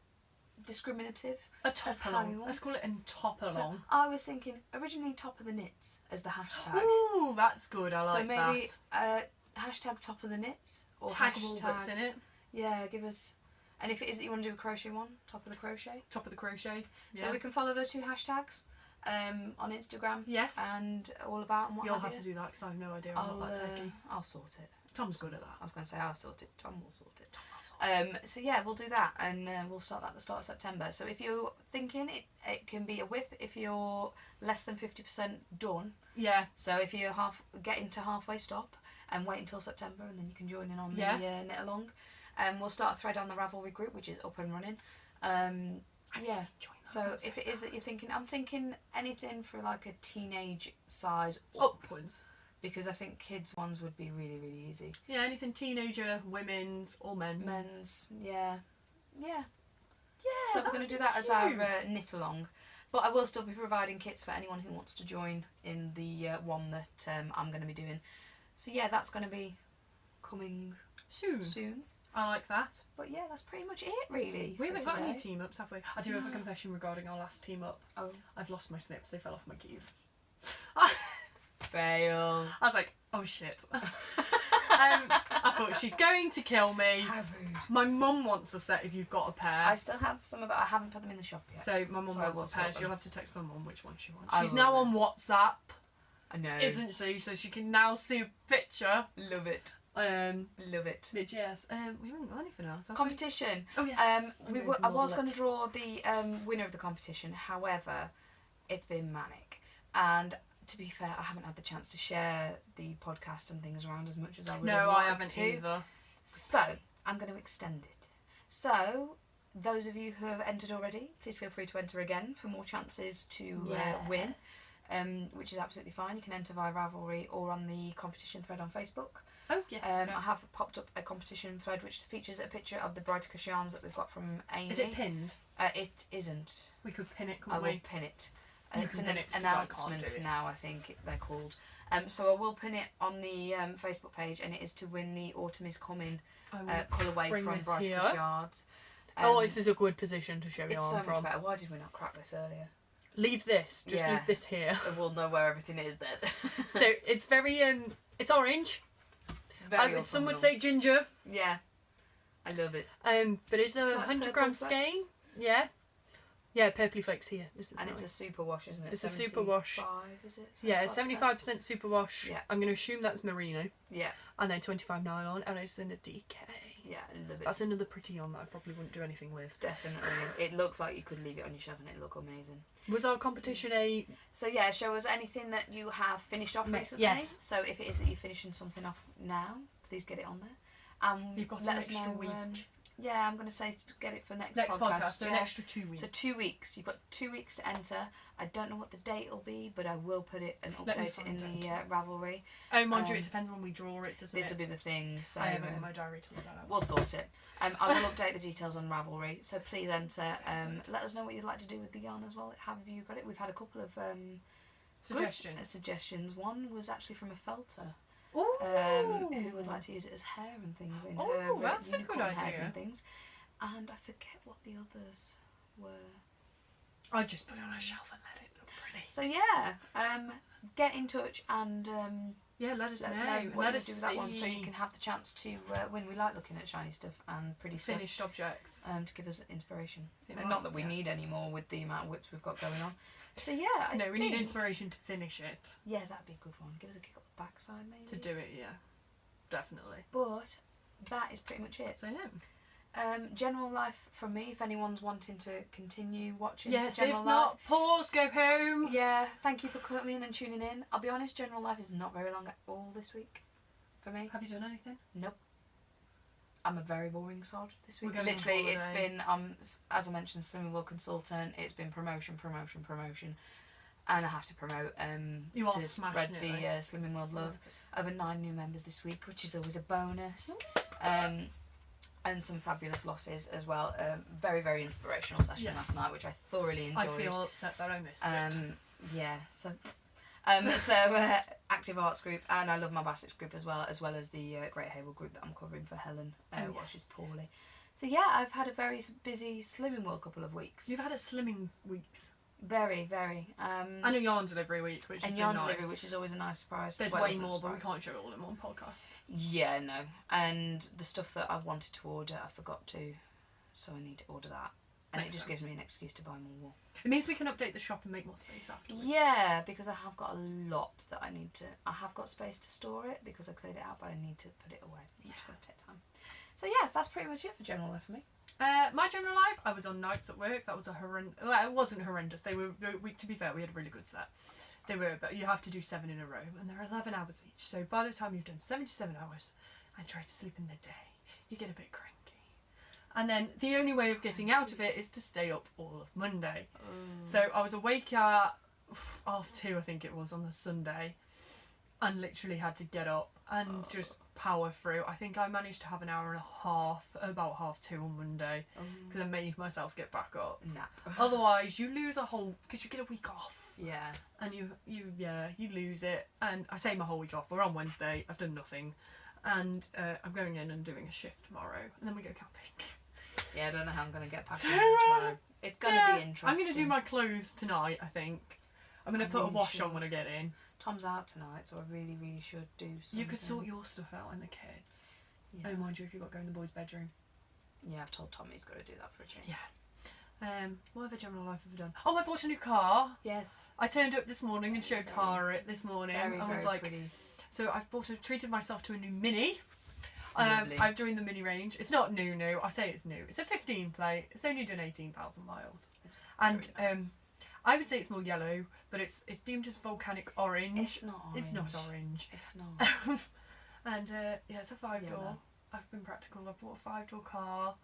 discriminative. A top how you along. want. Let's call it a top So along. I was thinking originally top of the knits as the hashtag. Ooh, that's good. I like so maybe that. Hashtag top of the knits or Tag hashtag Woolberts in it. Yeah, give us. And if it is that you want to do a crochet one, top of the crochet. Top of the crochet. So Yeah. we can follow those 2 hashtags on Instagram. Yes. and all about and what You'll have have you. to do that because I have no idea. I'm not that techie. I'll sort it. Tom's good at that. I was going to say I'll sort it. Tom will sort it. So yeah, we'll do that, and we'll start that at the start of September. So if you're thinking it can be a whip if you're less than 50% done. Yeah. So if you're getting to halfway stop and wait until September, and then you can join in on the knit along. We'll start a thread on the Ravelry group, which is up and running. Yeah. So if it is that you're thinking, I'm thinking anything for like a teenage size Upwards. because I think kids ones would be really, really easy. Yeah, anything teenager, women's, or men's. Men's, yeah. Yeah. So we're going to do that as our knit along. But I will still be providing kits for anyone who wants to join in the one that I'm going to be doing. So yeah, that's going to be coming soon. I like that. But yeah, that's pretty much it really. We for haven't got any today. team ups, have we? I do have a confession regarding our last team up. Oh. I've lost my snips. They fell off my keys. Fail. I was like, oh shit. I thought she's going to kill me. How rude. My mum wants a set if you've got a pair. I still have some of it. I haven't put them in the shop yet. So my mum So I will wants a pair. sort She'll them. have to text my mum which one she wants. I She's will now then. on WhatsApp, I know. isn't she? So she can now see a picture. Love it. Love it. Which, yes, we haven't got anything else. Competition. Oh, yes. I was going to draw the winner of the competition. However, it's been manic. And to be fair, I haven't had the chance to share the podcast and things around as much as I would have liked I haven't either. So, I'm going to extend it. So, those of you who have entered already, please feel free to enter again for more chances to win, which is absolutely fine. You can enter via Ravelry or on the competition thread on Facebook. Oh, yes. I have popped up a competition thread which features a picture of the Brighticus Ysrns that we've got from Amy. Is it pinned? It isn't. We could pin it, couldn't I we? will pin it. You It's can an pin it 'cause I announcement can't do it. now, I think they're called. So I will pin it on the Facebook page, and it is to win the Autumn is Coming colourway bring from this Brighticus here. Ysrns. This is a good position to show you It's on so much from. better. Why did we not crack this earlier? Leave this. Just Yeah. leave this here. We'll know where everything is then. So it's very it's orange. Very some would autumnal. say ginger. Yeah. I love it. But it's a It's like 100-gram purple flakes. skein. Yeah. Yeah, purpley flakes here. This is And nice. it's a super wash, isn't it? It's a super wash. 75, is it? Yeah, 75%? 75% superwash. Yeah. I'm going to assume that's merino. Yeah. And then 25 nylon, and it's in a DK. Yeah, I love it. That's another pretty on that I probably wouldn't do anything with. Definitely. It looks like you could leave it on your shelf and it'd look amazing. Was our competition a... So yeah, show us anything that you have finished off recently. Yes. So if it is that you're finishing something off now, please get it on there. You've got let an us extra know, week. Yeah, I'm going to say to get it for next podcast, so yeah. an extra 2 weeks. So 2 weeks. You've got 2 weeks to enter. I don't know what the date will be, but I will put it and Let me update it in find the out. Ravelry. Oh, mind you, it depends when we draw it, doesn't This it? will be the thing. So I haven't got my diary to look that up. we'll sort it. I will update the details on Ravelry. So please enter. Let us know what you'd like to do with the yarn as well. Have you got it? We've had a couple of suggestions. One was actually from a felter. Who would like to use it as hair and things in her that's a good unicorn hairs idea. and things. And I forget what the others were. I just put it on a shelf and let it look pretty. So yeah, get in touch and Let us know. what Let you us do with that one, so you can have the chance to win. We like looking at shiny stuff and pretty stuff. Finished objects. To give us inspiration. It And might, not that we yeah. need any more with the amount of whips we've got going on. So yeah, I We need think- inspiration to finish it. Yeah, that'd be a good one. Give us a kick up the backside maybe. To do it, yeah. Definitely. But that is pretty much it. So yeah. General life from me, if anyone's wanting to continue watching Yes, for General if Life. not, pause, go home. Yeah, thank you for coming and tuning in. I'll be honest, General Life is not very long at all this week for me. Have you done anything? Nope. I'm a very boring sod this week. We're going on Literally, it's holiday. been, as I mentioned, Slimming World Consultant. It's been promotion. And I have to promote You are to smashing spread it, the Slimming World love. Over 9 new members this week, which is always a bonus. And some fabulous losses as well. Very, very inspirational session last night, which I thoroughly enjoyed. I feel upset that I missed it. Yeah, so Active Arts group, and I love my Bassets group as well as the Great Hayward group that I'm covering for Helen while she's poorly. So yeah, I've had a very busy Slimming World couple of weeks. You've had a slimming weeks. Very, very. And a yarn delivery week, which and has yarn been nice. delivery, which is always a nice surprise. There's Well, way it's a more, but we surprise. can't show it all in one podcast. Yeah, no. And the stuff that I wanted to order, I forgot to, so I need to order that. And Next it just time. gives me an excuse to buy more wool. It means we can update the shop and make more space afterwards. Yeah, because I have got a lot that I need to. I have got space to store it because I cleared it out, but I need to put it away. It's going to take time. So yeah, that's pretty much it for General Life for me. My general life, I was on nights at work. That was a horrendous. Well, it wasn't horrendous. They were. To be fair, we had a really good set. They were, but you have to do 7 in a row, and they're 11 hours each. So by the time you've done 77 hours and try to sleep in the day, you get a bit cranky. And then the only way of getting out of it is to stay up all of Monday. So I was awake at 2:30, I think it was, on the Sunday, and literally had to get up and just power through. I think I managed to have an hour and a half, about 2:30 on Monday, because I made myself get back up. Nap. Otherwise, you lose a whole, because you get a week off. Yeah. And you lose it. And I say my whole week off. We're on Wednesday. I've done nothing, and I'm going in and doing a shift tomorrow, and then we go camping. Yeah, I don't know how I'm going to get back So, in tomorrow. It's going to be interesting. I'm going to do my clothes tonight, I think. I'm going to put a really wash on should. when I get in. Tom's out tonight, so I really, really should do something. You could sort your stuff out and the kids. Yeah. Oh, mind you, if you've got to go in the boys' bedroom. Yeah, I've told Tom he's got to do that for a change. Yeah. What other general life have I done? Oh, I bought a new car. Yes. I turned up this morning and showed Tara it this morning. Very, I was very like, pretty. so I've treated myself to a new Mini. I've joined the mini range. It's not new. I say it's new. It's a 15 plate. It's only done 18,000 miles. And nice. I would say it's more yellow, but it's deemed as volcanic orange. It's not orange. It's not orange. It's not. And yeah, it's a 5-door. I've been practical. I bought a 5-door car.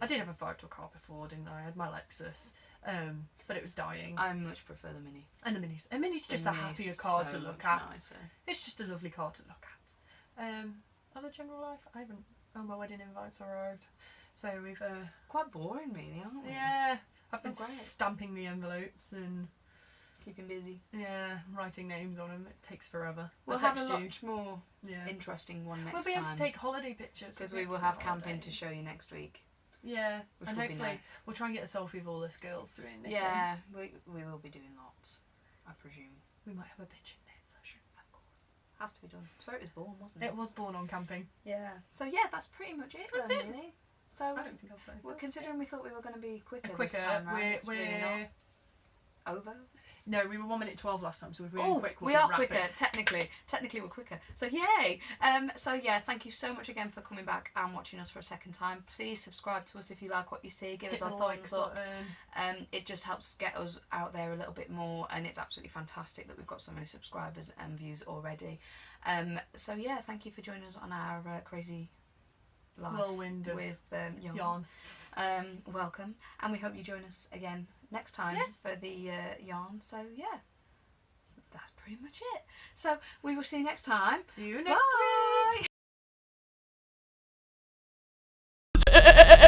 I did have a 5-door car before, didn't I? I had my Lexus, but it was dying. I much prefer the Mini. And the Minis. A Mini's just a happier car to look at. Nicer. It's just a lovely car to look at. Other general life, I haven't. Oh, my wedding invites arrived, so we've. Quite boring, really, aren't we? Yeah, I've been stamping the envelopes and keeping busy. Yeah, writing names on them. It takes forever. We'll have a much more interesting one next time. We'll be able to take holiday pictures because we will have camping to show you next week. Yeah, which and will hopefully be nice. We'll try and get a selfie of all us girls doing knitting. Yeah, we will be doing lots, I presume. We might have a picture knit session, of course. Has to be done. It's where it was born, wasn't it? It was born on camping. Yeah. So yeah, that's pretty much it. That's it. Really. So I don't think I'll well, considering we thought we were going to be quicker this time round, we're really not over. No, we were 1 minute 12 last time, so we're really quick. We are quicker. Technically, we're quicker. So yay! So yeah, thank you so much again for coming back and watching us for a second time. Please subscribe to us if you like what you see. Give us a thumbs up. It just helps get us out there a little bit more, and it's absolutely fantastic that we've got so many subscribers and views already. So yeah, thank you for joining us on our crazy life whirlwind with yarn. Welcome, and we hope you join us again next time for the yarn. So yeah, that's pretty much it. So we will see you next time. See you next week.